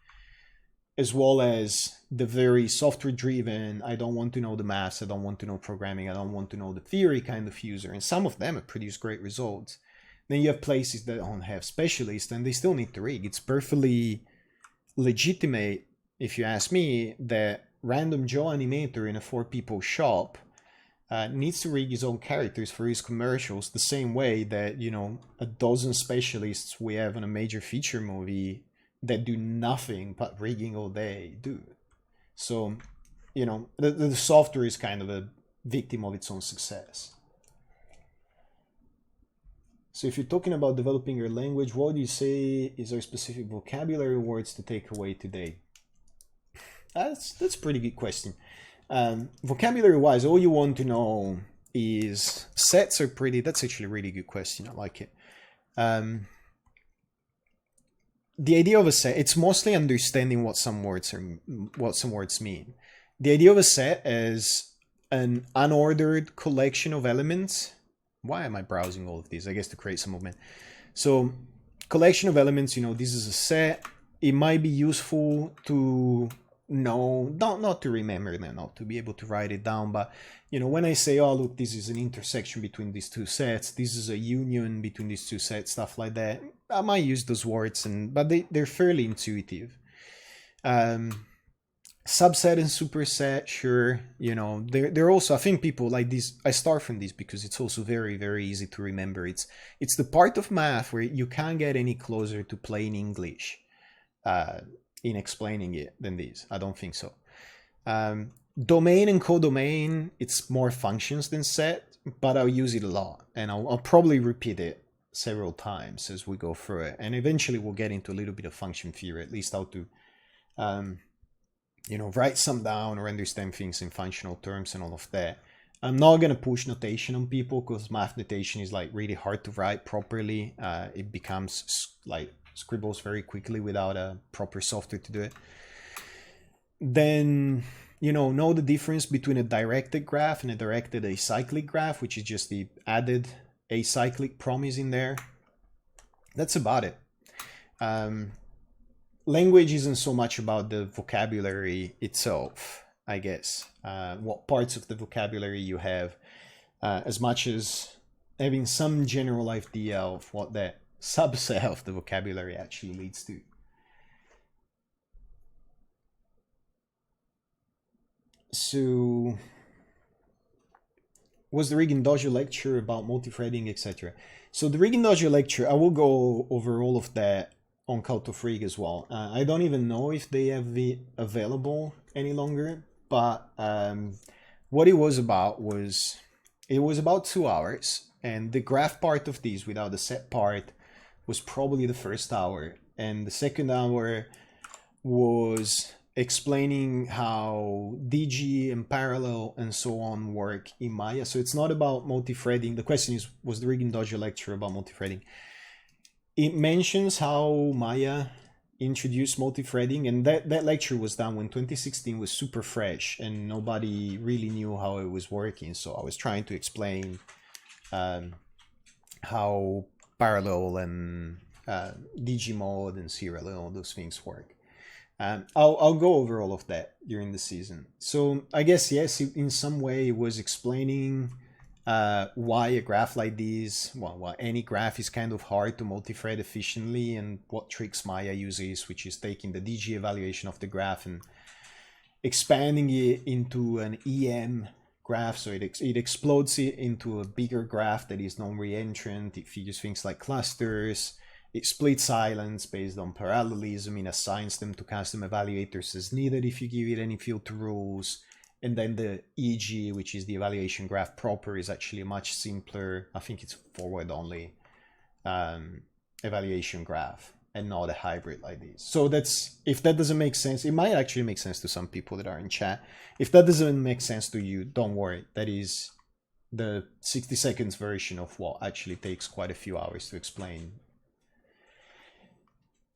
as well as the very software driven, I don't want to know the maths, I don't want to know programming, I don't want to know the theory kind of user. And some of them have produced great results. Then you have places that don't have specialists and they still need to rig. It's perfectly legitimate, if you ask me, that random Joe animator in a 4-people shop needs to rig his own characters for his commercials the same way that, a dozen specialists we have in a major feature movie that do nothing but rigging all day do. So, the software is kind of a victim of its own success. So if you're talking about developing your language, what do you say is there specific vocabulary words to take away today? That's a pretty good question. Vocabulary wise, all you want to know is sets are pretty. That's actually a really good question. I like it. The idea of a set, it's mostly understanding what some words mean. The idea of a set is an unordered collection of elements. Why am I browsing all of these? I guess to create some movement. So collection of elements, this is a set. It might be useful to know, not to remember that, not to be able to write it down, but when I say, oh look, this is an intersection between these two sets, this is a union between these two sets, stuff like that, I might use those words, but they're fairly intuitive. Subset and superset, sure, they're also, I think people like this, I start from this because it's also very, very easy to remember. It's the part of math where you can't get any closer to plain English in explaining it than this. I don't think so. Domain and codomain, it's more functions than set, but I'll use it a lot, and I'll probably repeat it several times as we go through it, and eventually we'll get into a little bit of function theory, at least how to write some down or understand things in functional terms and all of that. I'm not going to push notation on people because math notation is like really hard to write properly. It becomes like scribbles very quickly without a proper software to do it. Then, you know the difference between a directed graph and a directed acyclic graph, which is just the added acyclic promise in there. That's about it. Language isn't so much about the vocabulary itself, I guess, what parts of the vocabulary you have, as much as having some general idea of what that subset of the vocabulary actually leads to. So, was the Rigging Dojo lecture about multi-threading, etc.? So the Rigging Dojo lecture, I will go over all of that on Cult of Rig as well. I don't even know if they have it available any longer, but what it was about was, it was about 2 hours, and the graph part of this without the set part was probably the first hour, and the second hour was explaining how DG and parallel and so on work in Maya. So it's not about multi-threading. The question is, was the Rigging Dojo lecture about multi-threading? It mentions how Maya introduced multi-threading, and that lecture was done when 2016 was super fresh and nobody really knew how it was working. So I was trying to explain how parallel and DG mode and serial and all those things work. I'll go over all of that during the season. So I guess, yes, in some way it was explaining why a graph like this, well, any graph is kind of hard to multi-thread efficiently, and what tricks Maya uses, which is taking the DG evaluation of the graph and expanding it into an EM graph. So it explodes it into a bigger graph that is non-reentrant. It figures things like clusters. It splits islands based on parallelism. It assigns them to custom evaluators as needed if you give it any filter rules. And then the EG, which is the evaluation graph proper, is actually a much simpler, I think it's forward only evaluation graph, and not a hybrid like this. So that's, if that doesn't make sense, it might actually make sense to some people that are in chat. If that doesn't make sense to you, don't worry. That is the 60 seconds version of what actually takes quite a few hours to explain.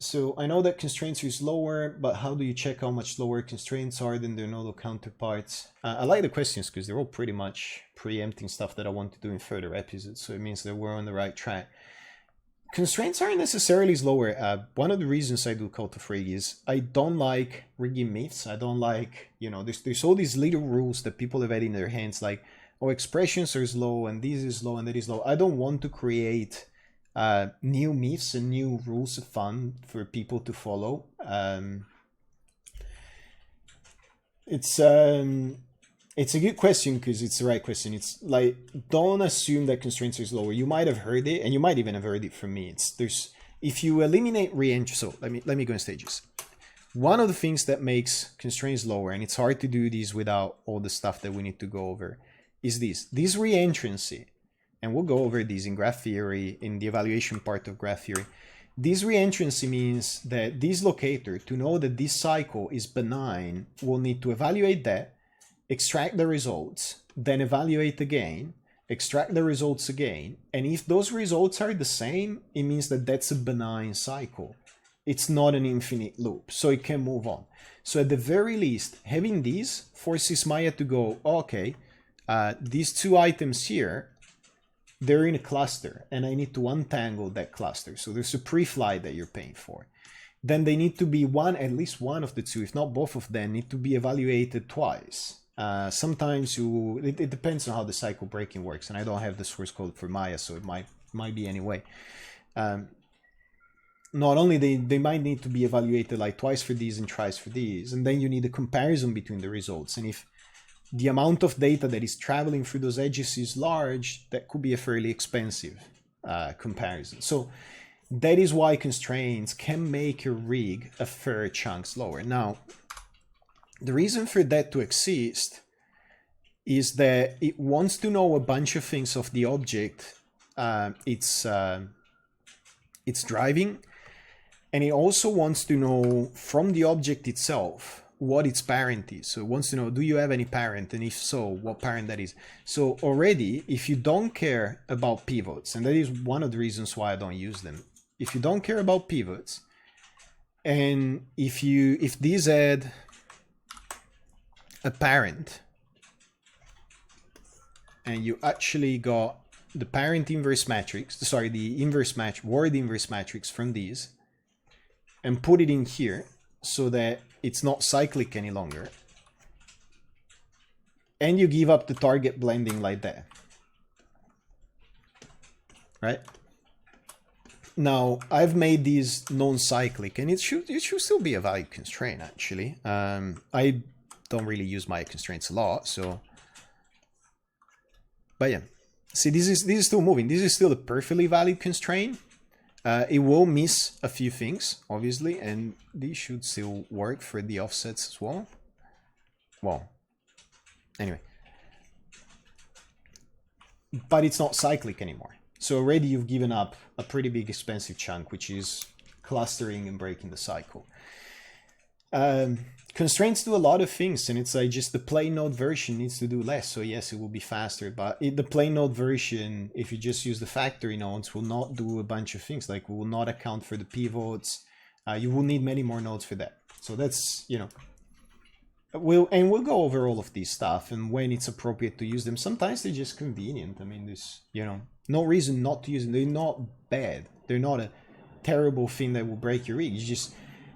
So I know that constraints is lower, but how do you check how much lower constraints are than their nodal counterparts? I like the questions because they're all pretty much preempting stuff that I want to do in further episodes. So it means that we're on the right track. Constraints aren't necessarily lower. One of the reasons I do Cult of Rig is I don't like rigging myths. I don't like, there's all these little rules that people have had in their hands, like, oh, expressions are slow and this is low and that is low. I don't want to create new myths and new rules of fun for people to follow. It's a good question because it's the right question. It's like, don't assume that constraints are lower. You might have heard it, and you might even have heard it from me. If you eliminate re-entry, so let me go in stages. One of the things that makes constraints lower, and it's hard to do these without all the stuff that we need to go over, is this re-entrancy. And we'll go over these in graph theory, in the evaluation part of graph theory. This reentrancy means that this locator, to know that this cycle is benign, will need to evaluate that, extract the results, then evaluate again, extract the results again. And if those results are the same, it means that that's a benign cycle. It's not an infinite loop, so it can move on. So at the very least, having these forces Maya to go, okay, these two items here, they're in a cluster, and I need to untangle that cluster. So there's a pre-flight that you're paying for. Then they need to be at least one of the two, if not both of them, need to be evaluated twice. Sometimes it depends on how the cycle breaking works, and I don't have the source code for Maya, so it might be anyway. Not only they might need to be evaluated like twice for these and thrice for these, and then you need a comparison between the results. And if the amount of data that is traveling through those edges is large, that could be a fairly expensive comparison. So that is why constraints can make your rig a fair chunk slower. Now, the reason for that to exist is that it wants to know a bunch of things of the object it's driving, and it also wants to know from the object itself what its parent is. So it wants to know, do you have any parent? And if so, what parent that is. So already, if you don't care about pivots, and that is one of the reasons why I don't use them. If you don't care about pivots, and if these had a parent, and you actually got the parent inverse matrix, sorry, the inverse word inverse matrix from these, and put it in here so that it's not cyclic any longer, and you give up the target blending like that, right? Now I've made these non-cyclic, and it should still be a valid constraint actually. I don't really use my constraints a lot, so, but yeah, see, this is still moving. This is still a perfectly valid constraint. It will miss a few things, obviously, and these should still work for the offsets as well. Well, anyway. But it's not cyclic anymore. So already you've given up a pretty big expensive chunk, which is clustering and breaking the cycle. Constraints do a lot of things, and it's like just the plain node version needs to do less. So yes, it will be faster, but the plain node version, if you just use the factory nodes, will not do a bunch of things. Like, we will not account for the pivots. You will need many more nodes for that. So that's, you know, we'll go over all of these stuff and when it's appropriate to use them. Sometimes they're just convenient. I mean, there's, you know, no reason not to use them. They're not bad. They're not a terrible thing that will break your rig. It's just,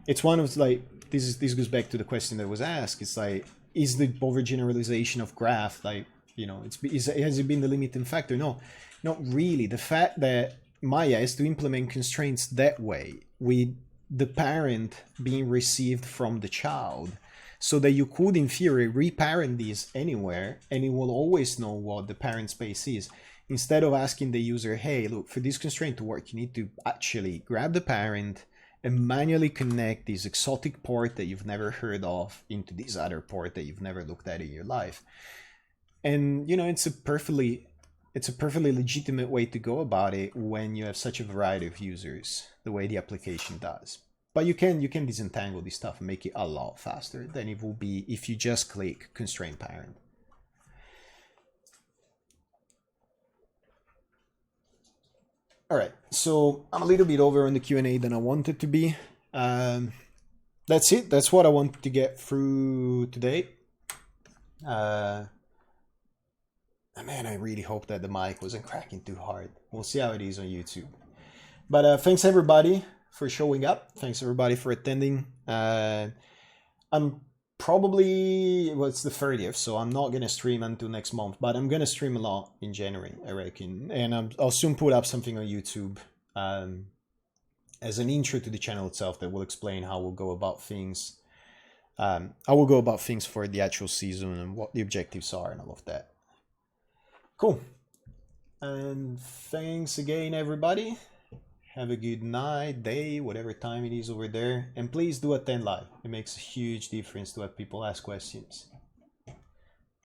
it's one of, like, this goes back to the question that was asked. It's like, is the overgeneralization of graph, like, you know, has it been the limiting factor? No, not really. The fact that Maya is to implement constraints that way, with the parent being received from the child, so that you could, in theory, reparent these anywhere, and it will always know what the parent space is. Instead of asking the user, hey, look, for this constraint to work, you need to actually grab the parent and manually connect this exotic port that you've never heard of into this other port that you've never looked at in your life. And, you know, it's a perfectly legitimate way to go about it when you have such a variety of users, the way the application does. But you can disentangle this stuff and make it a lot faster than it will be if you just click constraint parent. All right, so I'm a little bit over on the Q&A than I wanted to be. That's it. That's what I wanted to get through today. Man, I really hope that the mic wasn't cracking too hard. We'll see how it is on YouTube. But thanks everybody for showing up. Thanks everybody for attending. I'm probably, well, it's the 30th, so I'm not going to stream until next month, but I'm going to stream a lot in January, I reckon. And I'll soon put up something on YouTube as an intro to the channel itself that will explain how we'll go about things. How we'll go about things for the actual season and what the objectives are and all of that. Cool. And thanks again, everybody. Have a good night, day, whatever time it is over there. And please do attend live. It makes a huge difference to have people ask questions.